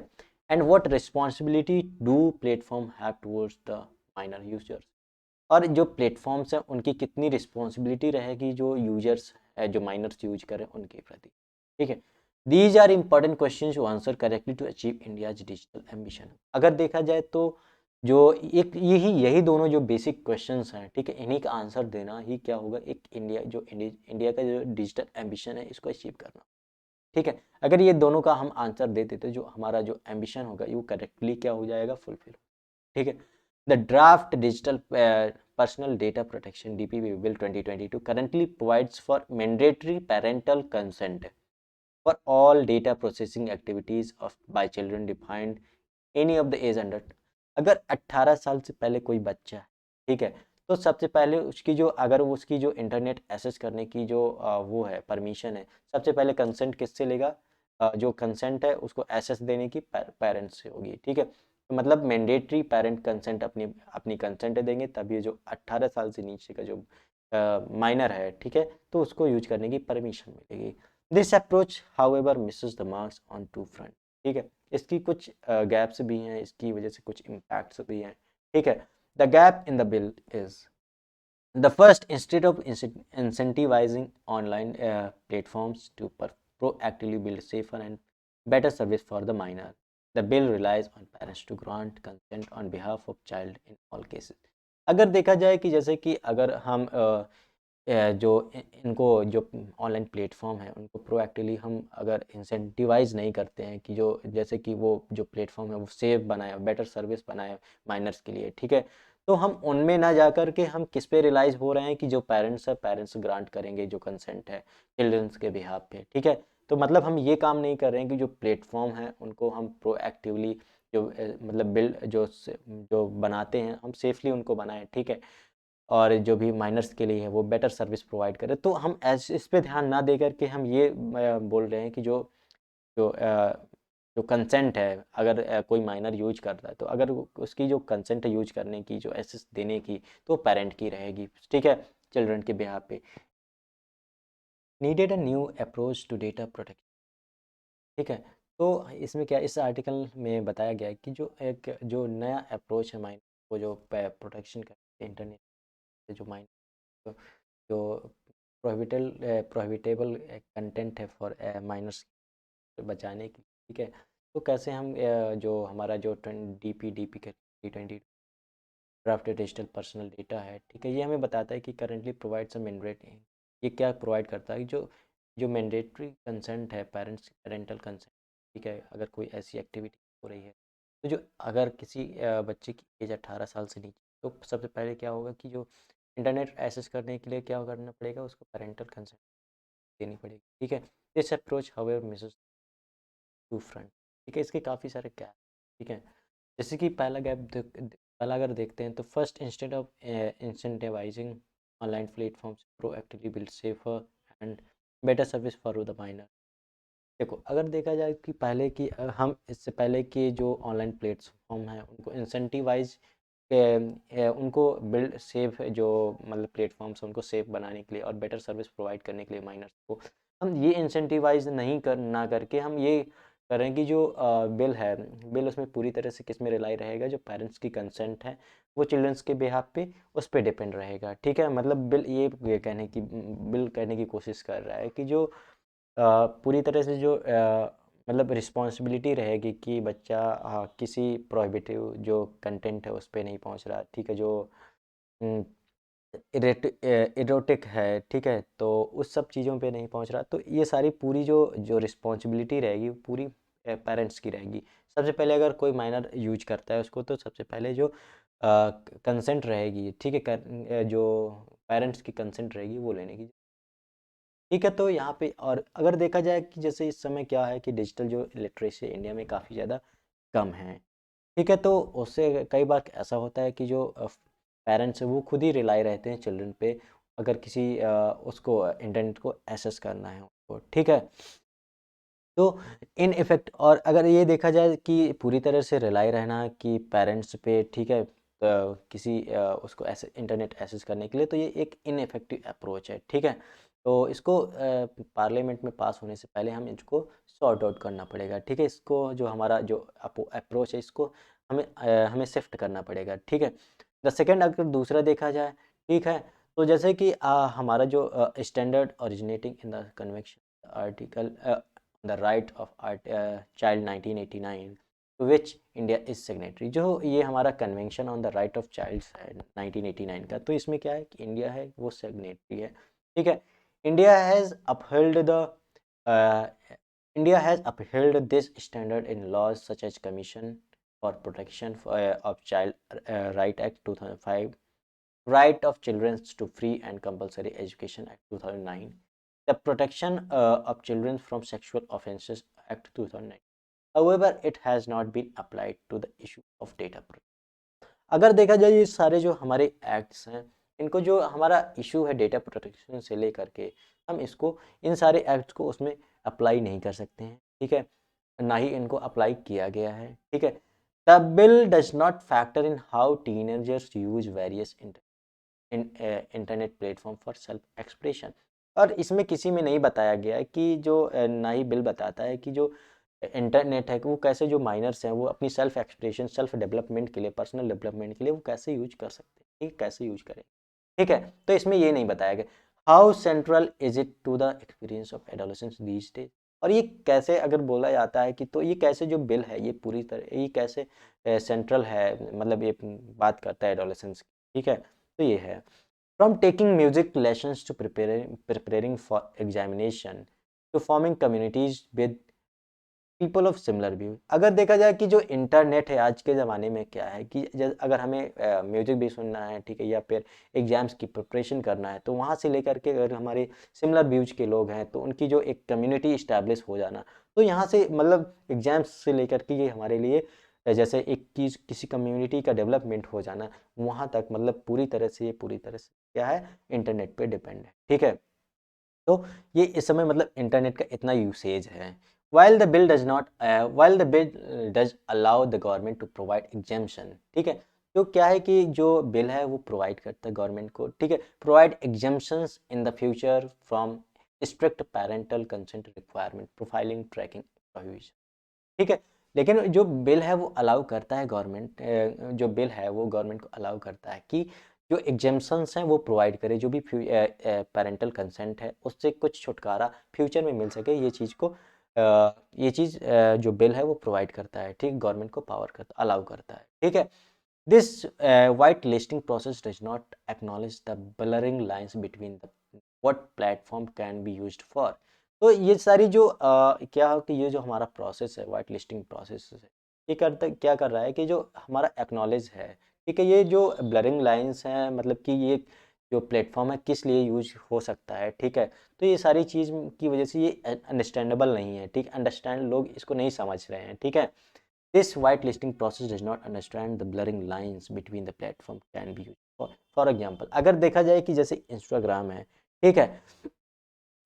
And what responsibility do platform have towards the minor users. और जो प्लेटफॉर्म्स हैं उनकी कितनी रिस्पॉन्सिबिलिटी रहेगी जो यूजर्स जो माइनर्स यूज करें उनके प्रति, ठीक है। These are important question to answer correctly to achieve India's digital ambition. अगर देखा जाए तो जो एक यही दोनों जो बेसिक क्वेश्चंस हैं, ठीक है, इन्हीं का आंसर देना ही क्या होगा, एक इंडिया का जो डिजिटल एम्बिशन है इसको अचीव करना, ठीक है। अगर ये दोनों का हम आंसर दे देते तो जो हमारा जो एम्बिशन होगा वो करेक्टली क्या हो जाएगा, फुलफिल, ठीक है। The draft digital personal data protection DPP bill 2022 currently provides for mandatory parental consent for all data processing activities of by children defined any of the age under। अगर 18 साल से पहले कोई बच्चा है, ठीक है, तो सबसे पहले उसकी जो अगर उसकी जो इंटरनेट एक्सेस करने की जो वो है परमिशन है, सबसे पहले कंसेंट किससे लेगा, जो कंसेंट है उसको एक्सेस देने की पेरेंट्स से होगी, ठीक है। तो मतलब मैंडेटरी पेरेंट कंसेंट अपनी अपनी कंसेंट देंगे, तभी जो 18 साल से नीचे का जो माइनर है, ठीक है, तो उसको यूज करने की परमिशन मिलेगी। This approach however misses the marks on two front, ठीक है। इसकी कुछ गैप्स भी हैं, इसकी वजह से कुछ इम्पैक्ट्स भी हैं, ठीक है। The gap in the bill is the first, instead of incentivizing online platforms to proactively build safer and better service for the minor, the bill relies on parents to grant consent on behalf of child in all cases। अगर देखा जाए कि जैसे कि अगर हम जो इनको जो ऑनलाइन प्लेटफॉर्म है उनको प्रोएक्टिवली हम अगर इंसेंटिवाइज नहीं करते हैं कि जो जैसे कि वो जो प्लेटफॉर्म है वो सेफ बनाए, बेटर सर्विस बनाए माइनर्स के लिए, ठीक है, तो हम उनमें ना जा कर के हम किस पे रिलाइज हो रहे हैं कि जो पेरेंट्स है पेरेंट्स ग्रांट करेंगे जो कंसेंट है चिल्ड्रंस के बिहाफ पे, ठीक है। तो मतलब हम ये काम नहीं कर रहे हैं कि जो प्लेटफॉर्म है उनको हम प्रोएक्टिवली जो मतलब बिल्ड जो बनाते हैं हम सेफली उनको बनाएं, ठीक है, और जो भी माइनर्स के लिए है वो बेटर सर्विस प्रोवाइड करें। तो हम ऐसे इस पे ध्यान ना दे करके हम ये बोल रहे हैं कि जो जो जो कंसेंट है अगर कोई माइनर यूज कर रहा है तो अगर उसकी जो कंसेंट है यूज करने की जो एसेस देने की तो पेरेंट की रहेगी, ठीक है, चिल्ड्रन के बिहाफ पे। Needed a new approach to data protection, ठीक है। तो इसमें क्या इस आर्टिकल में बताया गया है कि जो एक जो नया अप्रोच है माइनर को जो प्रोटेक्शन का इंटरनेट से जो माइनर जो प्रोहिबिटेबल कंटेंट है फॉर माइनर्स बचाने की, ठीक है। तो कैसे हम जो हमारा जो डी पी के 2020 ड्राफ्ट डिजिटल पर्सनल डेटा है, ठीक है, ये हमें बताता है कि करेंटली प्रोवाइड सम मैंडेटरी, ये क्या प्रोवाइड करता है जो जो मैंडेटरी कंसेंट है पेरेंटल कंसेंट, ठीक है, अगर कोई ऐसी एक्टिविटी हो रही है तो जो अगर किसी बच्चे की एज 18 साल से नीचे, तो सबसे पहले क्या होगा कि जो इंटरनेट एक्सेस करने के लिए क्या करना पड़ेगा, उसको पेरेंटल कंसेंट देनी पड़ेगी, ठीक है। This approach however misses two front, ठीक है, इसके काफ़ी सारे गैप, ठीक है। जैसे कि पहला अगर देखते हैं तो first, instead of incentivising online platforms proactively build safer and better service for the minor. देखो अगर देखा जाए कि पहले की हम इससे पहले के जो ऑनलाइन प्लेटफॉर्म हैं उनको इंसेंटिवाइज उनको बिल्ड सेफ जो मतलब प्लेटफॉर्म्स उनको सेफ बनाने के लिए और बेटर सर्विस प्रोवाइड करने के लिए माइनर्स को हम ये इंसेंटिवाइज नहीं कर ना करके हम ये करें कि जो बिल है, बिल उसमें पूरी तरह से किस में रिलाई रहेगा, जो पेरेंट्स की कंसेंट है वो चिल्ड्रंस के बिहाफ पे उस पर डिपेंड रहेगा, ठीक है। मतलब बिल कहने की कोशिश कर रहा है कि जो पूरी तरह से जो मतलब रिस्पॉन्सिबिलिटी रहेगी कि बच्चा किसी प्रोहिबिटिव जो कंटेंट है उस पर नहीं पहुंच रहा, ठीक है, जो इरोटिक है, ठीक है, तो उस सब चीज़ों पे नहीं पहुंच रहा, तो ये सारी पूरी जो जो रिस्पॉन्सिबिलिटी रहेगी वो पूरी पेरेंट्स की रहेगी। सबसे पहले अगर कोई माइनर यूज करता है उसको तो सबसे पहले जो कंसेंट रहेगी, ठीक है, जो पेरेंट्स की कंसेंट रहेगी वो लेने की, ठीक है। तो यहाँ पे और अगर देखा जाए कि जैसे इस समय क्या है कि डिजिटल जो लिटरेसी इंडिया में काफ़ी ज़्यादा कम है, ठीक है, तो उससे कई बार ऐसा होता है कि जो पेरेंट्स हैं वो खुद ही रिलाई रहते हैं चिल्ड्रन पे अगर किसी उसको इंटरनेट को एक्सेस करना है उनको, ठीक है। तो इन इफ़ेक्ट और अगर ये देखा जाए कि पूरी तरह से रिलाई रहना कि पेरेंट्स पे, ठीक है, किसी उसको ऐसे इंटरनेट एक्सेस करने के लिए, तो ये एक इनइफेक्टिव अप्रोच है, ठीक है। तो इसको पार्लियामेंट में पास होने से पहले हम इसको सॉर्ट आउट करना पड़ेगा, ठीक है। इसको जो हमारा जो अप्रोच है इसको हमें शिफ्ट करना पड़ेगा, ठीक है। द सेकेंड अगर दूसरा देखा जाए, ठीक है, तो जैसे कि हमारा जो standard originating in the convention article the right of child 1989 to which India is signatory, जो ये हमारा convention on the right of child है 1989 का, तो इसमें क्या है कि इंडिया है वो सिग्नेटरी है, ठीक है। India has upheld the India has upheld this standard in laws such as Commission for Protection of Child Right Act 2005, Right of Children to Free and Compulsory Education Act 2009, the Protection of Children from Sexual Offences Act 2009. However, it has not been applied to the issue of data protection. अगर देखा जाए ये सारे जो हमारे acts हैं, इनको जो हमारा इशू है डेटा प्रोटेक्शन से लेकर के, हम इसको इन सारे एक्ट्स को उसमें अप्लाई नहीं कर सकते हैं, ठीक है, ना ही इनको अप्लाई किया गया है, ठीक है। The bill does not factor in how teenagers use various internet platform for self expression, और इसमें किसी में नहीं बताया गया है कि जो ना ही बिल बताता है कि जो इंटरनेट है कि वो कैसे जो माइनर्स हैं वो अपनी सेल्फ एक्सप्रेशन सेल्फ डेवलपमेंट के लिए पर्सनल डेवलपमेंट के लिए वो कैसे यूज कर सकते हैं, ठीक है, कैसे यूज करें, ठीक है। तो इसमें ये नहीं बताया गया how central is it to the experience of adolescence these days, और ये कैसे अगर बोला जाता है कि तो ये कैसे जो बिल है ये पूरी तरह ये कैसे सेंट्रल है, मतलब ये बात करता है एडोलेसेंस की, ठीक है। तो ये है from taking music lessons to preparing for examination to forming communities with people of similar view. अगर देखा जाए कि जो इंटरनेट है आज के ज़माने में क्या है कि अगर हमें म्यूजिक भी सुनना है, ठीक है, या फिर एग्जाम्स की प्रिपरेशन करना है, तो वहाँ से लेकर के अगर हमारे सिमिलर व्यूज के लोग हैं तो उनकी जो एक कम्युनिटी इस्टेब्लिश हो जाना, तो यहाँ से मतलब एग्जाम्स से लेकर के ये हमारे लिए जैसे एक चीज़ किसी कम्युनिटी का डेवलपमेंट हो जाना, वहाँ तक मतलब पूरी तरह से ये पूरी तरह से क्या है इंटरनेट पे डिपेंड है, ठीक है। तो ये इस समय मतलब इंटरनेट का इतना यूसेज है। While the bill does allow the government to provide exemption, ठीक है, तो क्या है कि जो बिल है वो प्रोवाइड करता है गवर्नमेंट को, ठीक है, provide exemptions in the future from strict parental consent requirement profiling tracking prohibition, ठीक है। लेकिन जो बिल है वो अलाउ करता है गवर्नमेंट, जो बिल है वो गवर्नमेंट को अलाउ करता है कि जो एग्जेम्पशंस हैं वो प्रोवाइड करे, जो भी पेरेंटल कंसेंट है उससे कुछ छुटकारा फ्यूचर में मिल सके, ये चीज़ को ये चीज़ जो बिल है वो प्रोवाइड करता है, ठीक, गवर्नमेंट को पावर करता अलाउ करता है, ठीक है। This white listing process does not acknowledge the blurring lines between the what platform can be used for. तो ये सारी जो क्या हो कि ये जो हमारा प्रोसेस है वाइट लिस्टिंग प्रोसेस है, ये करता क्या कर रहा है कि जो हमारा एक्नॉलेज है, ठीक है, ये जो ब्लरिंग लाइंस हैं मतलब कि ये जो प्लेटफॉर्म है किस लिए यूज हो सकता है, ठीक है, तो ये सारी चीज़ की वजह से ये अंडरस्टैंडेबल नहीं है, ठीक, अंडरस्टैंड लोग इसको नहीं समझ रहे हैं, ठीक है। This white listing process does not understand the blurring lines between the platform can be use for example. अगर देखा जाए कि जैसे इंस्टाग्राम है, ठीक है,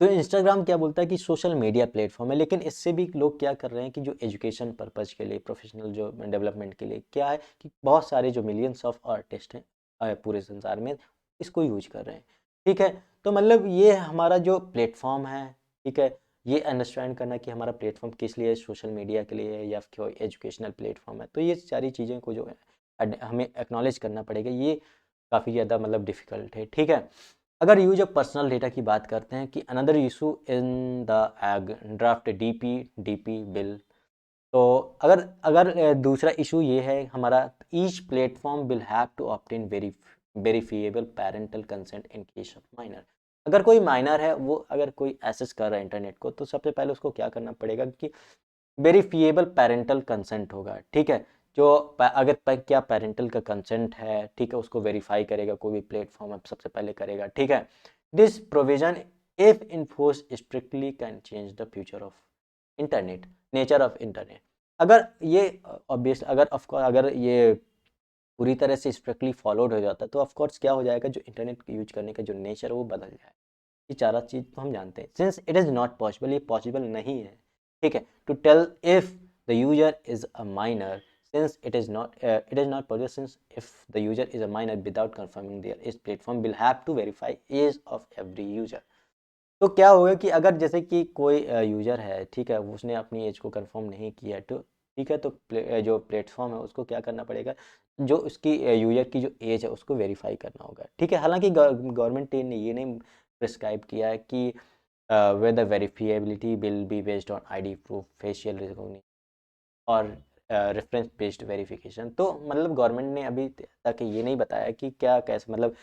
तो इंस्टाग्राम क्या बोलता है कि सोशल मीडिया प्लेटफॉर्म है, लेकिन इससे भी लोग क्या कर रहे हैं कि जो एजुकेशन पर्पज़ के लिए प्रोफेशनल जो डेवलपमेंट के लिए क्या है कि बहुत सारे जो मिलियंस ऑफ आर्टिस्ट हैं पूरे संसार में इसको यूज कर रहे हैं, ठीक है। तो मतलब ये हमारा जो प्लेटफॉर्म है, ठीक है, ये अंडरस्टैंड करना कि हमारा प्लेटफॉर्म किस लिए सोशल मीडिया के लिए है या फिर कोई एजुकेशनल प्लेटफॉर्म है, तो ये सारी चीज़ें को जो है हमें एक्नॉलेज करना पड़ेगा, ये काफ़ी ज़्यादा मतलब डिफ़िकल्ट है, ठीक है। अगर यूज ऑफ पर्सनल डेटा की बात करते हैं कि another issue in the draft DP bill, तो अगर अगर दूसरा इशू ये है हमारा each platform will have to obtain verifiable parental consent in case of minor. अगर कोई माइनर है वो अगर कोई एक्सेस कर रहा है इंटरनेट को, तो सबसे पहले उसको क्या करना पड़ेगा कि वेरीफिएबल पेरेंटल कंसेंट होगा, ठीक है, जो अगर क्या पेरेंटल का कंसेंट है, ठीक है, उसको वेरीफाई करेगा कोई भी प्लेटफॉर्म सबसे पहले करेगा, ठीक है। This provision if enforce strictly can change the future of internet nature of internet. अगर ये ऑब्वियस अगर ये पूरी तरह से स्ट्रिक्टली फॉलोड हो जाता है तो ऑफकोर्स क्या हो जाएगा, जो इंटरनेट यूज करने का जो नेचर है वो बदल जाएगा। ये चारा चीज़ तो हम जानते हैं, since it is not possible, ये पॉसिबल नहीं है, ठीक है, to tell if the user is a minor, since it is not possible, since if the user is a minor without confirming their age, platform will have to verify age of every user। तो क्या होगा कि अगर जैसे कि कोई user है, ठीक है, उसने अपनी एज को कंफर्म नहीं किया, तो ठीक है। तो जो प्लेटफॉर्म है उसको क्या करना पड़ेगा, जो उसकी यूजर की जो एज है उसको वेरीफाई करना होगा, ठीक है। हालांकि गवर्नमेंट ने ये नहीं प्रिस्क्राइब किया है कि whether verifiability will be based on ID proof, facial recognition और रेफरेंस बेस्ड वेरिफिकेशन। तो मतलब गवर्नमेंट ने अभी तक ये नहीं बताया कि क्या कैसे, मतलब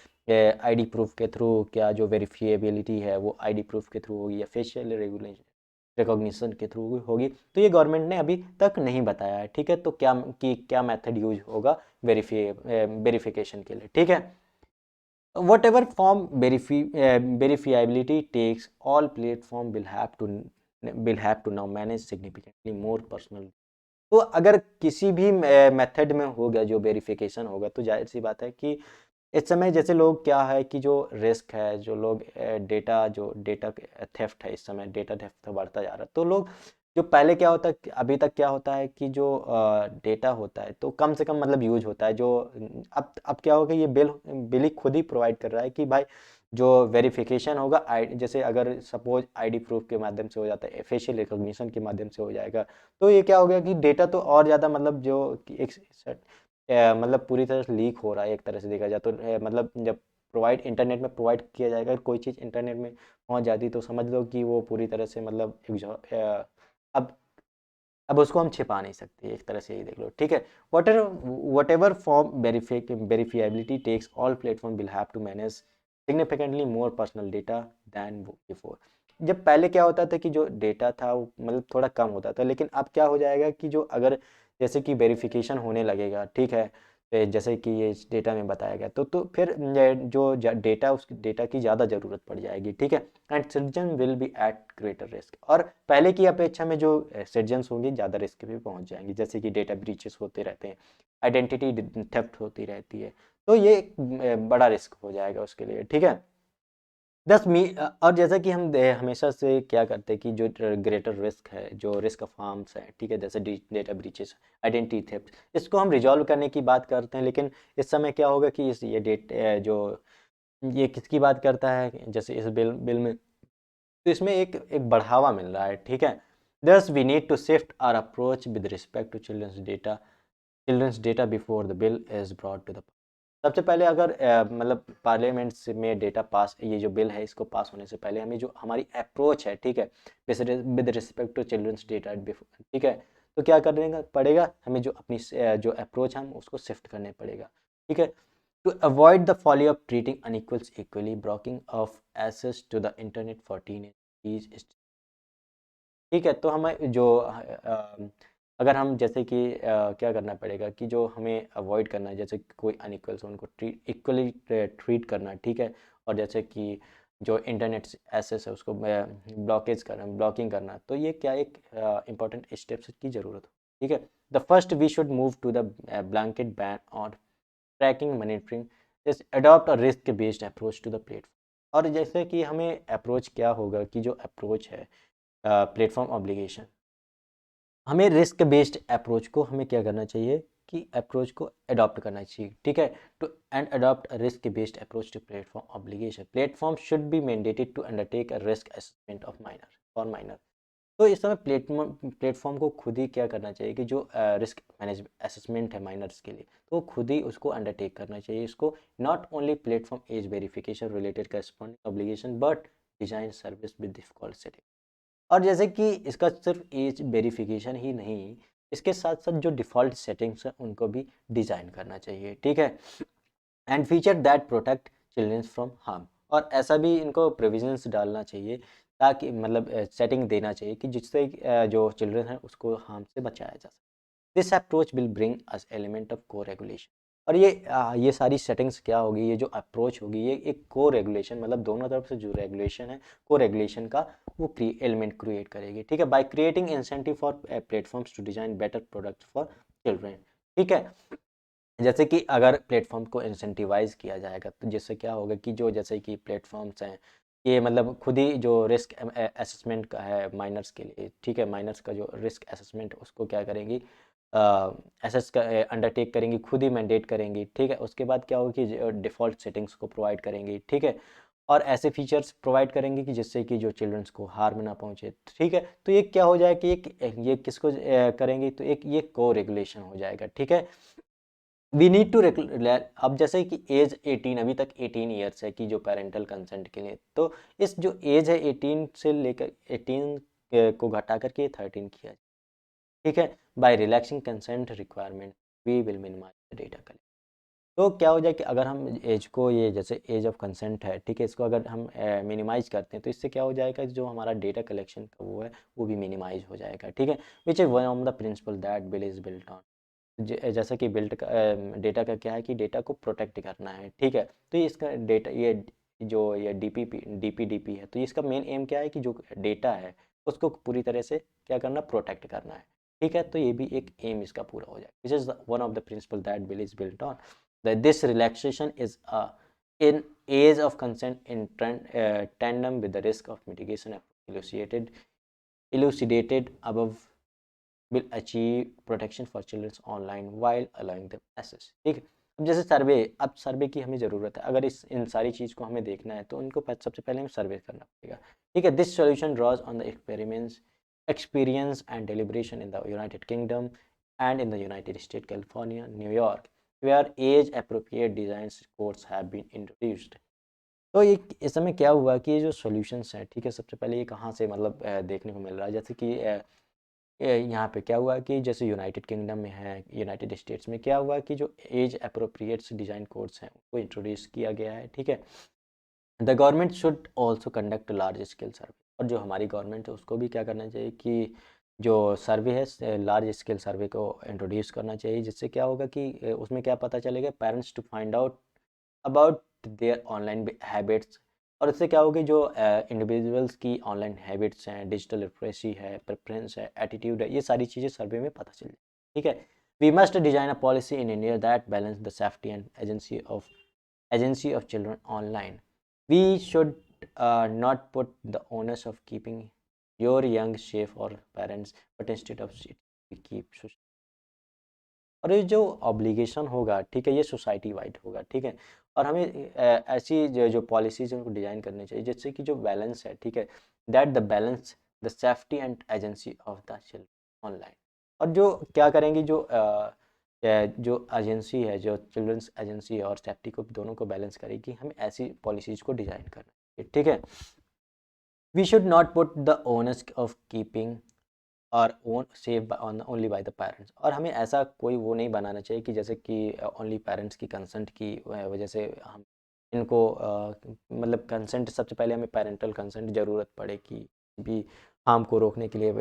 आईडी प्रूफ के थ्रू क्या जो वेरिफिएबिलिटी है वो आईडी प्रूफ के थ्रू होगी या फेशियल रेगुलेशन रिकॉग्निशन के थ्रू होगी। तो ये गवर्नमेंट ने अभी तक नहीं बताया है, ठीक है। तो क्या मेथड यूज होगा वेरिफिकेशन के लिए, ठीक है। Whatever form verifiability takes, all platform will have to now manage significantly more personal। तो अगर किसी भी मेथड में हो गया जो वेरिफिकेशन होगा, तो जाहिर सी बात है कि इस समय जैसे लोग क्या है कि जो रिस्क है, जो लोग डेटा थेफ्ट है, इस समय डेटा थेफ्ट बढ़ता जा रहा है। तो लोग जो पहले क्या होता है, अभी तक क्या होता है कि जो डेटा होता है तो कम से कम मतलब यूज होता है। जो अब क्या होगा, ये बिल ही खुद ही प्रोवाइड कर रहा है कि भाई जो वेरिफिकेशन होगा जैसे अगर सपोज आईडी प्रूफ के माध्यम से हो जाता है, फेशियल रिकॉग्निशन के माध्यम से हो जाएगा, तो ये क्या हो गया कि डेटा तो और ज़्यादा मतलब जो कि एक मतलब पूरी तरह से लीक हो रहा है। एक तरह से देखा जाए तो मतलब जब इंटरनेट में प्रोवाइड किया जाएगा, कोई चीज़ इंटरनेट में पहुंच जाती तो समझ लो कि वो पूरी तरह से मतलब अब अब उसको हम छिपा नहीं सकते, एक तरह से यही देख लो, ठीक है। Whatever form verifiability takes, all platform will have to manage significantly more personal data than before. जब पहले क्या होता था कि जो डेटा था वो मतलब थोड़ा कम होता था, लेकिन अब क्या हो जाएगा कि जो अगर जैसे कि वेरिफिकेशन होने लगेगा, ठीक है, जैसे कि ये इस डेटा में बताया गया, तो फिर जो डेटा उस डेटा की ज़्यादा ज़रूरत पड़ जाएगी, ठीक है। And citizen will be at greater risk, और पहले की अपेक्षा में जो सिटीजन्स होंगे ज़्यादा रिस्क पे पहुंच जाएंगे, जैसे कि डेटा ब्रीचेस होते रहते हैं, आइडेंटिटी थेफ्ट होती रहती है। तो ये एक बड़ा रिस्क हो जाएगा उसके लिए, ठीक है। और जैसा कि हम हमेशा से क्या करते हैं कि जो ग्रेटर रिस्क है, जो रिस्क ऑफ हार्म्स है, ठीक है, जैसे डेटा ब्रीचेस, आइडेंटिटी थेफ्ट, इसको हम रिजॉल्व करने की बात करते हैं। लेकिन इस समय क्या होगा कि ये किसकी बात करता है, जैसे इस बिल में, तो इसमें एक बढ़ावा मिल रहा है, ठीक है। Thus we need to shift our approach with respect to children's data before the bill is brought to the. सबसे पहले अगर मतलब पार्लियामेंट में डेटा पास, ये जो बिल है इसको पास होने से पहले हमें जो हमारी अप्रोच है, ठीक है, with respect to children's data before, ठीक है, तो क्या करने पड़ेगा हमें, जो अपनी जो अप्रोच है हम उसको शिफ्ट करने पड़ेगा, ठीक है। To avoid the folly of treating unequals equally, blocking of access to the internet for teenagers is, ठीक है। तो हमें जो अगर हम जैसे कि क्या करना पड़ेगा कि जो हमें अवॉइड करना है, जैसे कि कोई अनइक्वल्स उनको इक्वली ट्रीट करना, ठीक है। और जैसे कि जो इंटरनेट एक्सेस है उसको ब्लॉकिंग करना, तो ये क्या एक इम्पॉर्टेंट स्टेप्स की ज़रूरत हो, ठीक है। The first we should move to the blanket ban और ट्रैकिंग मॉनिटरिंग, जैसे adopt a risk based approach to the platform. और जैसे कि हमें अप्रोच क्या होगा कि जो अप्रोच है प्लेटफॉर्म ऑब्लिगेशन, हमें रिस्क बेस्ड अप्रोच को हमें क्या करना चाहिए कि अप्रोच को अडॉप्ट करना चाहिए, ठीक है। Two and adopt risk based approach to platform obligation, platform should be mandated to undertake a risk assessment of minor. तो इस समय प्लेटफॉर्म को खुद ही क्या करना चाहिए कि जो रिस्क मैनेज असेसमेंट है माइनर्स के लिए, तो वो खुद ही उसको अंडरटेक करना चाहिए। इसको not only platform age verification related corresponding obligation but design service with default setting. और जैसे कि इसका सिर्फ एज वेरिफिकेशन ही नहीं, इसके साथ साथ जो डिफ़ॉल्ट सेटिंग्स हैं उनको भी डिज़ाइन करना चाहिए, ठीक है। And feature that protect children's from harm, और ऐसा भी इनको प्रोविजंस डालना चाहिए ताकि मतलब सेटिंग देना चाहिए कि जिससे जो चिल्ड्रन है उसको हार्म से बचाया जा सके। This approach will bring us element of को रेगुलेशन, और ये सारी सेटिंग्स क्या होगी, ये जो अप्रोच होगी ये एक को रेगुलेशन, मतलब दोनों तरफ से जो रेगुलेशन है, को रेगुलेशन का वो एलिमेंट क्रिएट करेगी, ठीक है। By creating incentive for platforms to design better products for children, ठीक है। जैसे कि अगर प्लेटफॉर्म को इंसेंटिवाइज किया जाएगा तो जिससे क्या होगा कि जो जैसे कि प्लेटफॉर्म्स हैं ये मतलब खुद ही जो रिस्क असेसमेंट का है माइनर्स के लिए, ठीक है, माइनर्स का जो रिस्क असेसमेंट उसको क्या करेंगी, एसेस का अंडरटेक करेंगी, खुद ही मैंडेट करेंगी, ठीक है। उसके बाद क्या होगा कि डिफ़ॉल्ट सेटिंग्स को प्रोवाइड करेंगी, ठीक है। और ऐसे फीचर्स प्रोवाइड करेंगे कि जिससे कि जो चिल्ड्रंस को हार्म ना पहुंचे, ठीक है। तो ये क्या हो जाएगा कि ये किसको करेंगे, तो एक ये को रेगुलेशन हो जाएगा, ठीक है। वी नीड टू, अब जैसे कि एज 18, अभी तक 18 ईयर्स है कि जो पेरेंटल कंसेंट के लिए, तो इस जो एज है 18 से लेकर 18 को घटा करके 13 किया जाए, ठीक है। By relaxing consent requirement we will minimise the data collect. तो क्या हो जाए कि अगर हम एज को, ये जैसे एज ऑफ कंसेंट है, ठीक है, इसको अगर हम मिनिमाइज करते हैं तो इससे क्या हो जाएगा, जो हमारा डेटा कलेक्शन का वो है वो भी मिनिमाइज हो जाएगा, ठीक है। Which is one of the principal that bill is built on. जैसा कि बिल्ट का डेटा का क्या है कि डेटा को प्रोटेक्ट करना है, ठीक है। तो ये इसका डेटा, ये डीपीडीपी है, तो इसका मेन एम क्या है कि जो डेटा है उसको पूरी तरह से क्या करना, प्रोटेक्ट करना है, ठीक है। तो ये भी एक एम इसका पूरा हो जाए, which is one of the principal that bill is built on. This relaxation is in age of consent in tandem with the risk of mitigation elucidated above will achieve protection for children online while allowing them access, ठीक है। अब जैसे सर्वे, अब सर्वे की हमें ज़रूरत है, अगर इन सारी चीज़ को हमें देखना है तो उनको सबसे पहले हमें सर्वे करना पड़ेगा, ठीक है। This solution draws on the experiments experience and deliberation in the United Kingdom and in the United States, California, New York, where age appropriate design codes have been introduced। तो ये इस समय क्या हुआ कि ये जो सॉल्यूशंस हैं, ठीक है, सबसे पहले ये कहाँ से मतलब देखने को मिल रहा है, जैसे कि यहाँ पे क्या हुआ कि जैसे यूनाइटेड किंगडम में है, यूनाइटेड स्टेट्स में क्या हुआ कि जो एज अप्रोप्रिएट्स डिज़ाइन कोड्स हैं उनको इंट्रोड्यूस किया गया है, ठीक है। The government should also conduct large scale survey, और जो हमारी गवर्नमेंट है उसको भी क्या करना चाहिए कि जो सर्वे है लार्ज स्केल सर्वे को इंट्रोड्यूस करना चाहिए, जिससे क्या होगा कि उसमें क्या पता चलेगा, parents to find out about their online habits, और इससे क्या होगी जो इंडिविजुअल्स की ऑनलाइन हैबिट्स हैं, डिजिटल लिटरेसी है, प्रेफरेंस है, एटीट्यूड है, ये सारी चीज़ें सर्वे में पता चल जाए, ठीक है। We must design a policy in India that balance the safety and agency of children online. We should not put the onus of keeping your young safe or parents, but instead of it, we keep, और ये जो obligation होगा, ठीक है, ये society wide होगा, ठीक है। और हमें ऐसी जो पॉलिसीज उनको डिज़ाइन करनी चाहिए जिससे कि जो बैलेंस है, ठीक है, that the balance the safety and agency of the children online. और जो क्या करेंगे, जो एजेंसी है, जो चिल्ड्रंस एजेंसी है और सेफ्टी को दोनों को बैलेंस करेगी, हमें ऐसी पॉलिसीज को डिज़ाइन करना है, ठीक है। We should not put the onus of keeping our own save on only by the parents, और हमें ऐसा कोई वो नहीं बनाना चाहिए कि जैसे कि ओनली पेरेंट्स की कंसेंट की वजह से हम इनको मतलब कंसेंट, सबसे पहले हमें पेरेंटल कंसेंट ज़रूरत पड़े कि भी हार्म को रोकने के लिए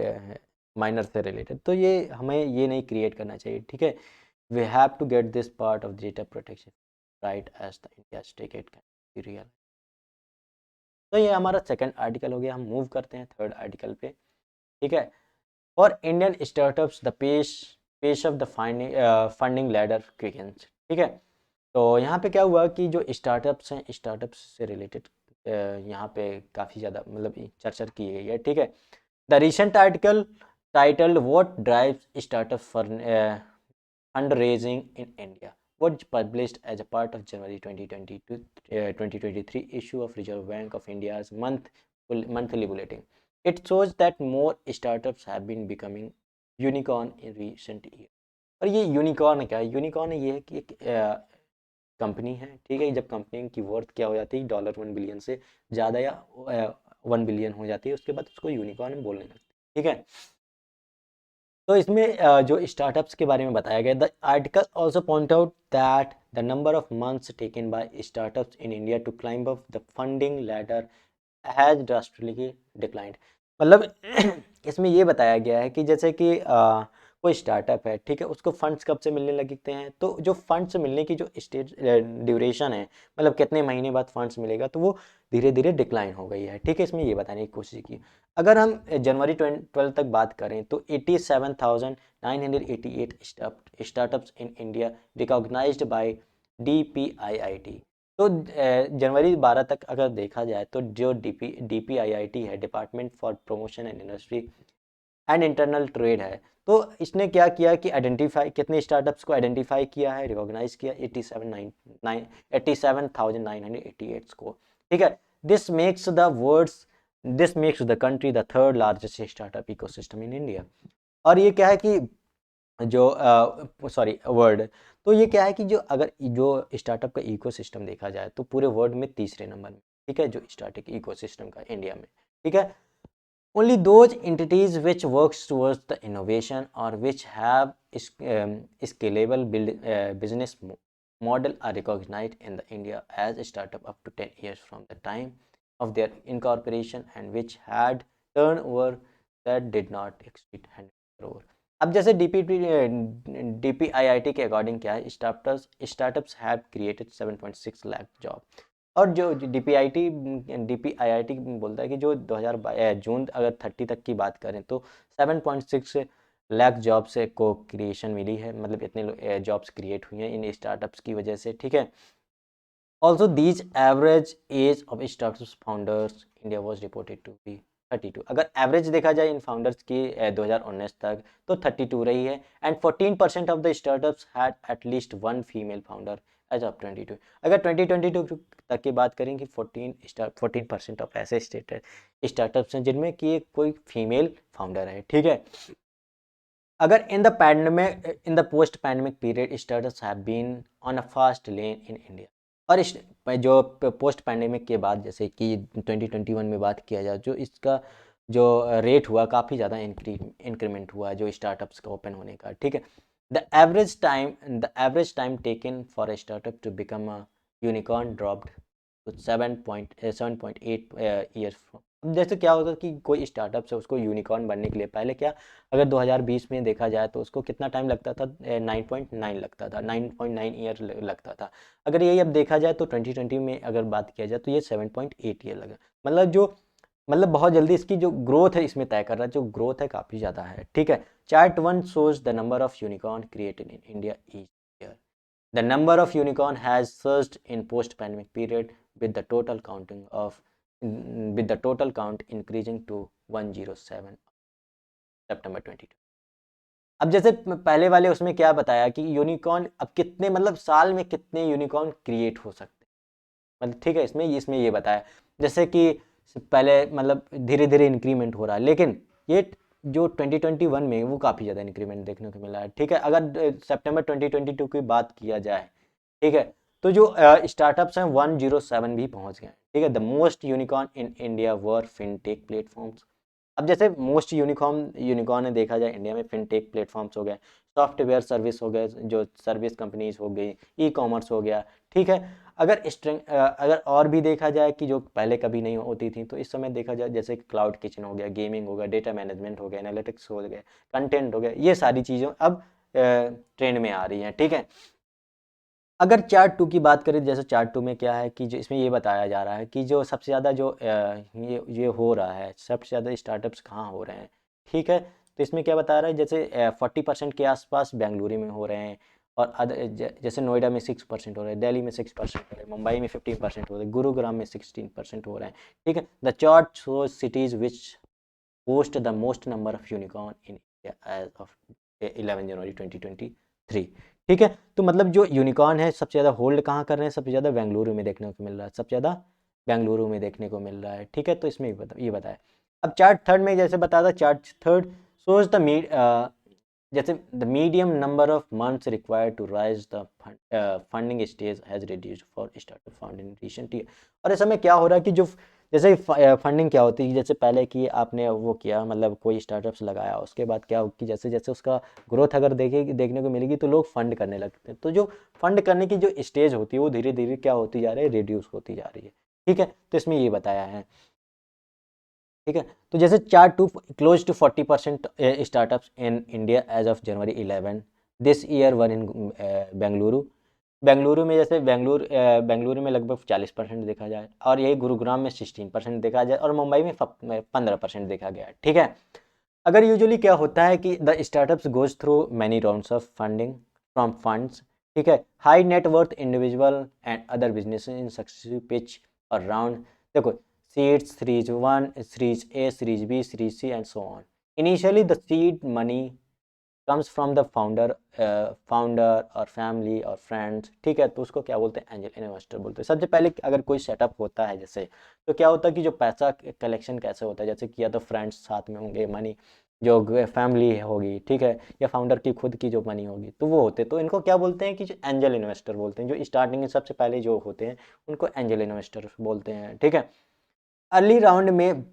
माइनर से रिलेटेड, तो ये हमें ये नहीं क्रिएट करना चाहिए, ठीक है। We have to get this part of data protection right as the India state can be real. तो ये हमारा सेकंड आर्टिकल हो गया, हम मूव करते हैं थर्ड आर्टिकल पे, ठीक है। फॉर इंडियन स्टार्टअप्स द पेश of the funding ladder quickens, ठीक है। तो यहाँ पे क्या हुआ कि जो स्टार्टअप्स हैं, स्टार्टअप्स से रिलेटेड यहाँ पे काफ़ी ज़्यादा मतलब चर्चा की गई है, ठीक है। The recent article titled what drives startup fund raising in India was published as a part of January 2022 2023 issue of Reserve Bank of India's monthly bulletin. It shows that more startups have been becoming unicorn in recent years. और ये unicorn क्या है, unicorn ये है कि एक company है, ठीक है। जब कंपनी की वर्थ क्या हो जाती है, $1 बिलियन से ज़्यादा या 1 बिलियन हो जाती है, उसके बाद उसको यूनिकॉर्न बोलने लगते हैं, ठीक है। तो इसमें जो स्टार्टअप्स के बारे में बताया गया, the article also point out that the number of months taken by startups in India to climb up the funding ladder has drastically declined. मतलब इसमें ये बताया गया है कि जैसे कि कोई स्टार्टअप है, ठीक है, उसको फंड्स कब से मिलने लगते हैं, तो जो फंड्स मिलने की जो स्टेज ड्यूरेशन है, मतलब कितने महीने बाद फंड्स मिलेगा, तो वो धीरे धीरे डिक्लाइन हो गई है, ठीक है। इसमें ये बताने की कोशिश की, अगर हम जनवरी 12 तक बात करें तो 87,988 startups in India recognised by DPIIT। तो जनवरी 12 तक अगर देखा जाए तो जो DPIIT है, department for promotion and industry and internal trade है, तो इसने क्या किया कि आइडेंटिफाई कितने स्टार्टअप्स को आइडेंटिफाई किया है, रिकॉग्नाइज किया 87,988 को, ठीक है। This makes the words this makes the country the third largest startup ecosystem in India. और ये क्या है कि जो सॉरी वर्ल्ड, तो ये क्या है कि जो अगर जो स्टार्टअप का इकोसिस्टम देखा जाए तो पूरे वर्ल्ड में तीसरे नंबर में, ठीक है, जो स्टार्टअप इकोसिस्टम का इंडिया में, ठीक है। Only those entities which works towards the innovation or which have scalable business model are recognized in the India as a startup up to 10 years from the time of their incorporation and which had turnover that did not exceed 100 crore। अब जैसे DPIIT के according क्या है, startups have created 7.6 lakh job. और जो DPIIT बोलता है कि जो 2022 जून अगर 30 तक की बात करें तो 7.6 लाख जॉब्स को क्रिएशन मिली है, मतलब इतने जॉब्स क्रिएट हुई हैं इन स्टार्टअप्स की वजह से, ठीक है। Also these average age of startups founders India was reported to be 32। अगर एवरेज देखा जाए इन फाउंडर्स की 2019 तक तो 32 रही है। And 14% of the startups had at least one female founder age of 22। अगर 2022 तक की बात करें कि 14% ऑफ ऐसे स्टार्टअप्स हैं जिनमें कि कोई फीमेल फाउंडर है, ठीक है। अगर in the post pandemic period startups have been on a fast lane in India. और इस जो पोस्ट पैंडेमिक के बाद जैसे कि 2021 में बात किया जाए, जो इसका जो रेट हुआ काफ़ी ज़्यादा इंक्रीमेंट हुआ जो स्टार्टअप्स का ओपन होने का, ठीक है। The average time taken for a startup to become a unicorn dropped to 7.8 years. अब जैसे क्या होता है कि कोई स्टार्टअप है उसको यूनिकॉर्न बनने के लिए पहले क्या, अगर 2020 में देखा जाए तो उसको कितना टाइम लगता था, 9.9 लगता था, 9.9 ईयर लगता था। अगर यही अब देखा जाए तो 2020 में अगर बात किया जाए तो ये 7.8 ईयर लगा। मतलब बहुत जल्दी इसकी जो ग्रोथ है इसमें तय कर रहा है, जो ग्रोथ है काफ़ी ज़्यादा है, ठीक है। Chart 1 shows the number of unicorn created in India each year. The number of unicorn has surged in post-pandemic period with the total count increasing to 107 September 22। अब जैसे पहले वाले उसमें क्या बताया कि यूनिकॉर्न अब कितने, मतलब साल में कितने यूनिकॉर्न क्रिएट हो सकते हैं, मतलब ठीक है, इसमें ये बताया जैसे कि पहले मतलब धीरे धीरे इंक्रीमेंट हो रहा है, लेकिन ये जो 2021 में वो काफ़ी ज़्यादा इंक्रीमेंट देखने को मिला है, ठीक है। अगर सितंबर 2022 की बात किया जाए, ठीक है, तो जो स्टार्टअप्स हैं 107 भी पहुंच गए, ठीक है। The most unicorn in India were fintech platforms. अब जैसे मोस्ट यूनिकॉर्न ने देखा जाए इंडिया में फिनटेक प्लेटफॉर्म्स हो गए, सॉफ्टवेयर सर्विस हो गए, जो सर्विस कंपनीज हो गई, ई कॉमर्स हो गया, ठीक है। अगर और भी देखा जाए कि जो पहले कभी नहीं होती थी तो इस समय देखा जाए जैसे क्लाउड किचन हो गया, गेमिंग हो गया, डेटा मैनेजमेंट हो गया, एनालिटिक्स हो गया, कंटेंट हो गया, ये सारी चीज़ें अब ट्रेंड में आ रही हैं, ठीक है। अगर चार्ट 2 की बात करें, जैसे चार्ट 2 में क्या है कि जो इसमें ये बताया जा रहा है कि जो सबसे ज़्यादा जो ये हो रहा है, सबसे ज़्यादा स्टार्टअप्स कहाँ हो रहे हैं, ठीक है। तो इसमें क्या बता रहा है, जैसे 40% के आसपास बेंगलुरु में हो रहे हैं, और जैसे नोएडा में 6% हो रहे हैं, दिल्ली में 6% हो रहे हैं, मुंबई में 15% हो रहे हैं, गुरुग्राम में 16% हो रहे हैं, ठीक है। The chart shows cities which host the most number of unicorn in India as of 11 January 2023, ठीक है। तो मतलब जो यूनिकॉर्न है सबसे ज़्यादा होल्ड कहाँ कर रहे हैं, सबसे ज़्यादा बेंगलुरु में देखने को मिल रहा है, सबसे ज़्यादा बेंगलुरु में देखने को मिल रहा है, ठीक है। तो इसमें ये बताया। अब चार्ट थर्ड में जैसे बता था, चार्ट थर्ड शोज द जैसे the medium number of months required to raise the funding stage has reduced for startup found in recent year. और इस समय क्या हो रहा है कि जो जैसे फंडिंग क्या होती है, जैसे पहले कि आपने वो किया, मतलब कोई स्टार्टअप्स लगाया, उसके बाद क्या हो कि जैसे जैसे उसका ग्रोथ अगर देखने को मिलेगी तो लोग फंड करने लगते हैं, तो जो फंड करने की जो स्टेज होती है वो धीरे धीरे क्या होती जा रही है, रिड्यूस होती जा रही है, ठीक है। तो इसमें ये बताया है, ठीक है। तो जैसे chart 2 close to 40% startups in India as of January 11 this year one in Bengaluru. Bengaluru में जैसे बेंगलुरु में लगभग 40% देखा जाए, और यही गुरुग्राम में 16% देखा जाए, और मुंबई में 15% देखा गया, ठीक है। अगर यूजुअली क्या होता है कि the startups goes through many rounds of funding from funds, ठीक है, high net worth individual and other business in successive pitch और राउंड। देखो, seeds, series 1, series A, series B, series C and so on. Initially the seed money comes from the founder और family और friends, ठीक है, तो उसको क्या बोलते हैं, एंजल इन्वेस्टर बोलते हैं। सबसे पहले अगर कोई सेटअप होता है जैसे, तो क्या होता है कि जो पैसा कलेक्शन कैसे होता है, जैसे कि या तो फ्रेंड्स साथ में होंगे, मनी जो फैमिली होगी, ठीक है, या फाउंडर की खुद की जो मनी होगी, तो वो होते, तो इनको क्या बोलते हैं कि जो एंजल इन्वेस्टर बोलते हैं। जो स्टार्टिंग में सबसे पहले जो होते हैं उनको एंजल इन्वेस्टर बोलते हैं, ठीक है। अर्ली राउंड में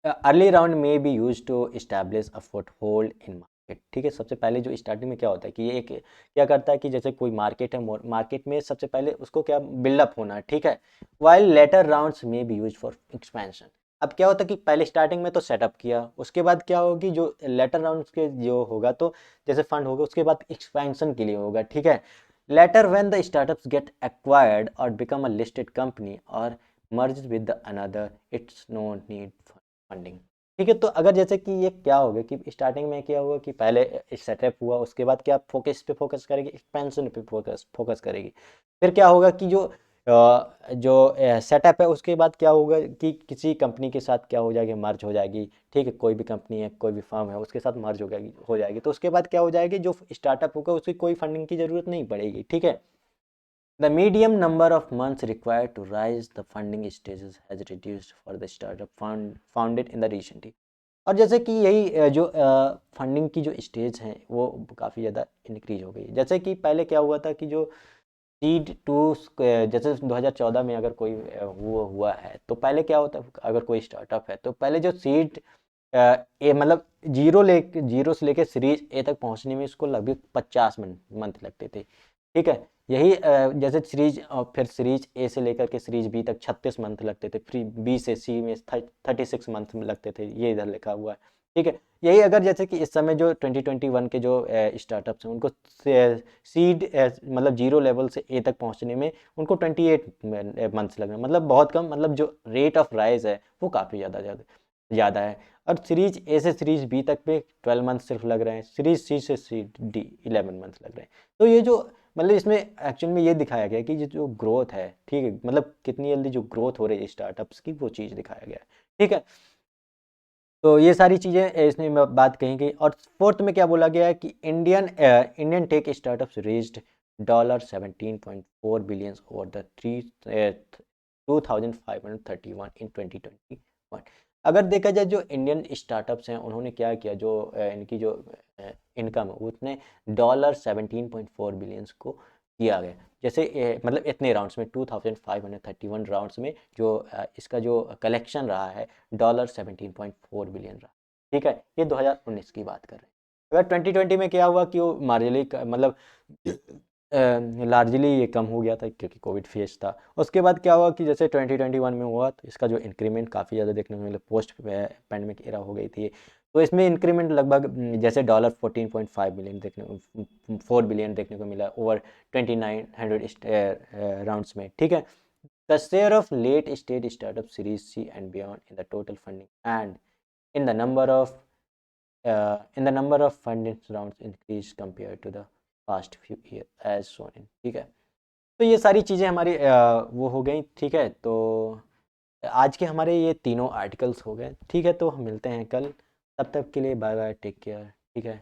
अर्ली राउंड में be use to establish a foothold in market, ठीक है। सबसे पहले जो स्टार्टिंग में क्या होता है कि ये एक क्या करता है कि जैसे कोई मार्केट है, मार्केट में सबसे पहले उसको क्या बिल्डअप होना, ठीक है। वाइल लेटर राउंड्स में बी यूज फॉर एक्सपेंशन। अब क्या होता है कि पहले स्टार्टिंग में तो सेटअप किया, उसके बाद क्या होगी, जो लेटर राउंड के जो होगा, तो जैसे फंड होगा, उसके बाद एक्सपेंशन के लिए होगा, ठीक है। Later when the startups get acquired or become a listed company or merge with another, it's no need funding, ठीक है। तो अगर जैसे कि ये क्या होगा कि स्टार्टिंग में क्या होगा कि पहले सेटअप हुआ, उसके बाद क्या फोकस पे फोकस करेगी, एक्सपेंशन पे फोकस फोकस करेगी। फिर क्या होगा कि जो सेटअप है, उसके बाद क्या होगा कि किसी कंपनी के साथ क्या हो जाएगी, मर्ज हो जाएगी, ठीक है। कोई भी कंपनी है, कोई भी फर्म है, उसके साथ मर्ज हो जाएगी। तो उसके बाद क्या हो जाएगी, जो स्टार्टअप होगा उसकी कोई फंडिंग की जरूरत नहीं पड़ेगी, ठीक है। The medium number of months required to rise the funding stages has reduced for the startup founded in the recent year। और जैसे कि यही जो फंडिंग की जो स्टेज है वो काफ़ी ज़्यादा इंक्रीज हो गई है। जैसे कि पहले क्या हुआ था कि जो सीड टू, जैसे 2014 में अगर कोई वो हुआ है, तो पहले क्या होता है, अगर कोई स्टार्टअप है तो पहले जो सीड ए मतलब जीरो से लेके सीरीज ए तक पहुंचने में इसको लगभग 50 मंथ लगते थे, ठीक है। यही जैसे सीरीज फिर सीरीज ए से लेकर के सीरीज बी तक 36 मंथ लगते थे, फिर बी से सी में 36 मंथ लगते थे, ये इधर लिखा हुआ है, ठीक है। यही अगर जैसे कि इस समय जो 2021 के जो स्टार्टअप्स हैं उनको सीड मतलब जीरो लेवल से ए तक पहुंचने में उनको 28 मंथ्स लग रहे हैं, मतलब बहुत कम, मतलब जो रेट ऑफ राइज है वो काफ़ी ज़्यादा ज़्यादा ज़्यादा है। और सीरीज ए से सीरीज बी तक पे 12 मंथ सिर्फ लग रहे हैं, सीरीज सी से सी डी 11 मंथ लग रहे हैं। तो ये जो मतलब इसमें एक्चुअल में ये दिखाया गया है कि ये जो ग्रोथ है, ठीक है, मतलब कितनी जल्दी जो ग्रोथ हो रही है स्टार्टअप्स की, वो चीज़ दिखाया गया है, ठीक है। तो ये सारी चीज़ें इसमें बात कही गई। और फोर्थ में क्या बोला गया है कि Indian tech startups raised $17.4 billion over the 2531 इन 2021। अगर देखा जाए जो इंडियन स्टार्टअप्स हैं उन्होंने क्या किया, जो इनकी जो इनकम है उसने $17.4 बिलियंस को किया गया। जैसे मतलब इतने राउंड्स में 2531 राउंड्स में जो इसका जो कलेक्शन रहा है $17.4 बिलियन रहा, ठीक है। ये 2019 की बात कर रहे हैं। अगर 2020 में क्या हुआ कि वो मार्जिनली मतलब लार्जली ये कम हो गया था क्योंकि कोविड फेज था। उसके बाद क्या हुआ कि जैसे 2021 में हुआ तो इसका जो इंक्रीमेंट काफ़ी ज़्यादा देखने को मिला, पोस्ट पैंडमिक एरा हो गई थी। तो इसमें इंक्रीमेंट लगभग जैसे $14.5 बिलियन देखने 4 बिलियन देखने को मिला ओवर 2900 राउंड्स में, ठीक है। The share of late stage startup series C and beyond in the total funding and in the number of funding rounds increase compare to the past few year as shown in, ठीक है। तो ये सारी चीज़ें हमारी वो हो गई, ठीक है। तो आज के हमारे ये तीनों आर्टिकल्स हो गए, ठीक है। तो हम मिलते हैं कल, तब तक के लिए बाय बाय, टेक केयर, ठीक है।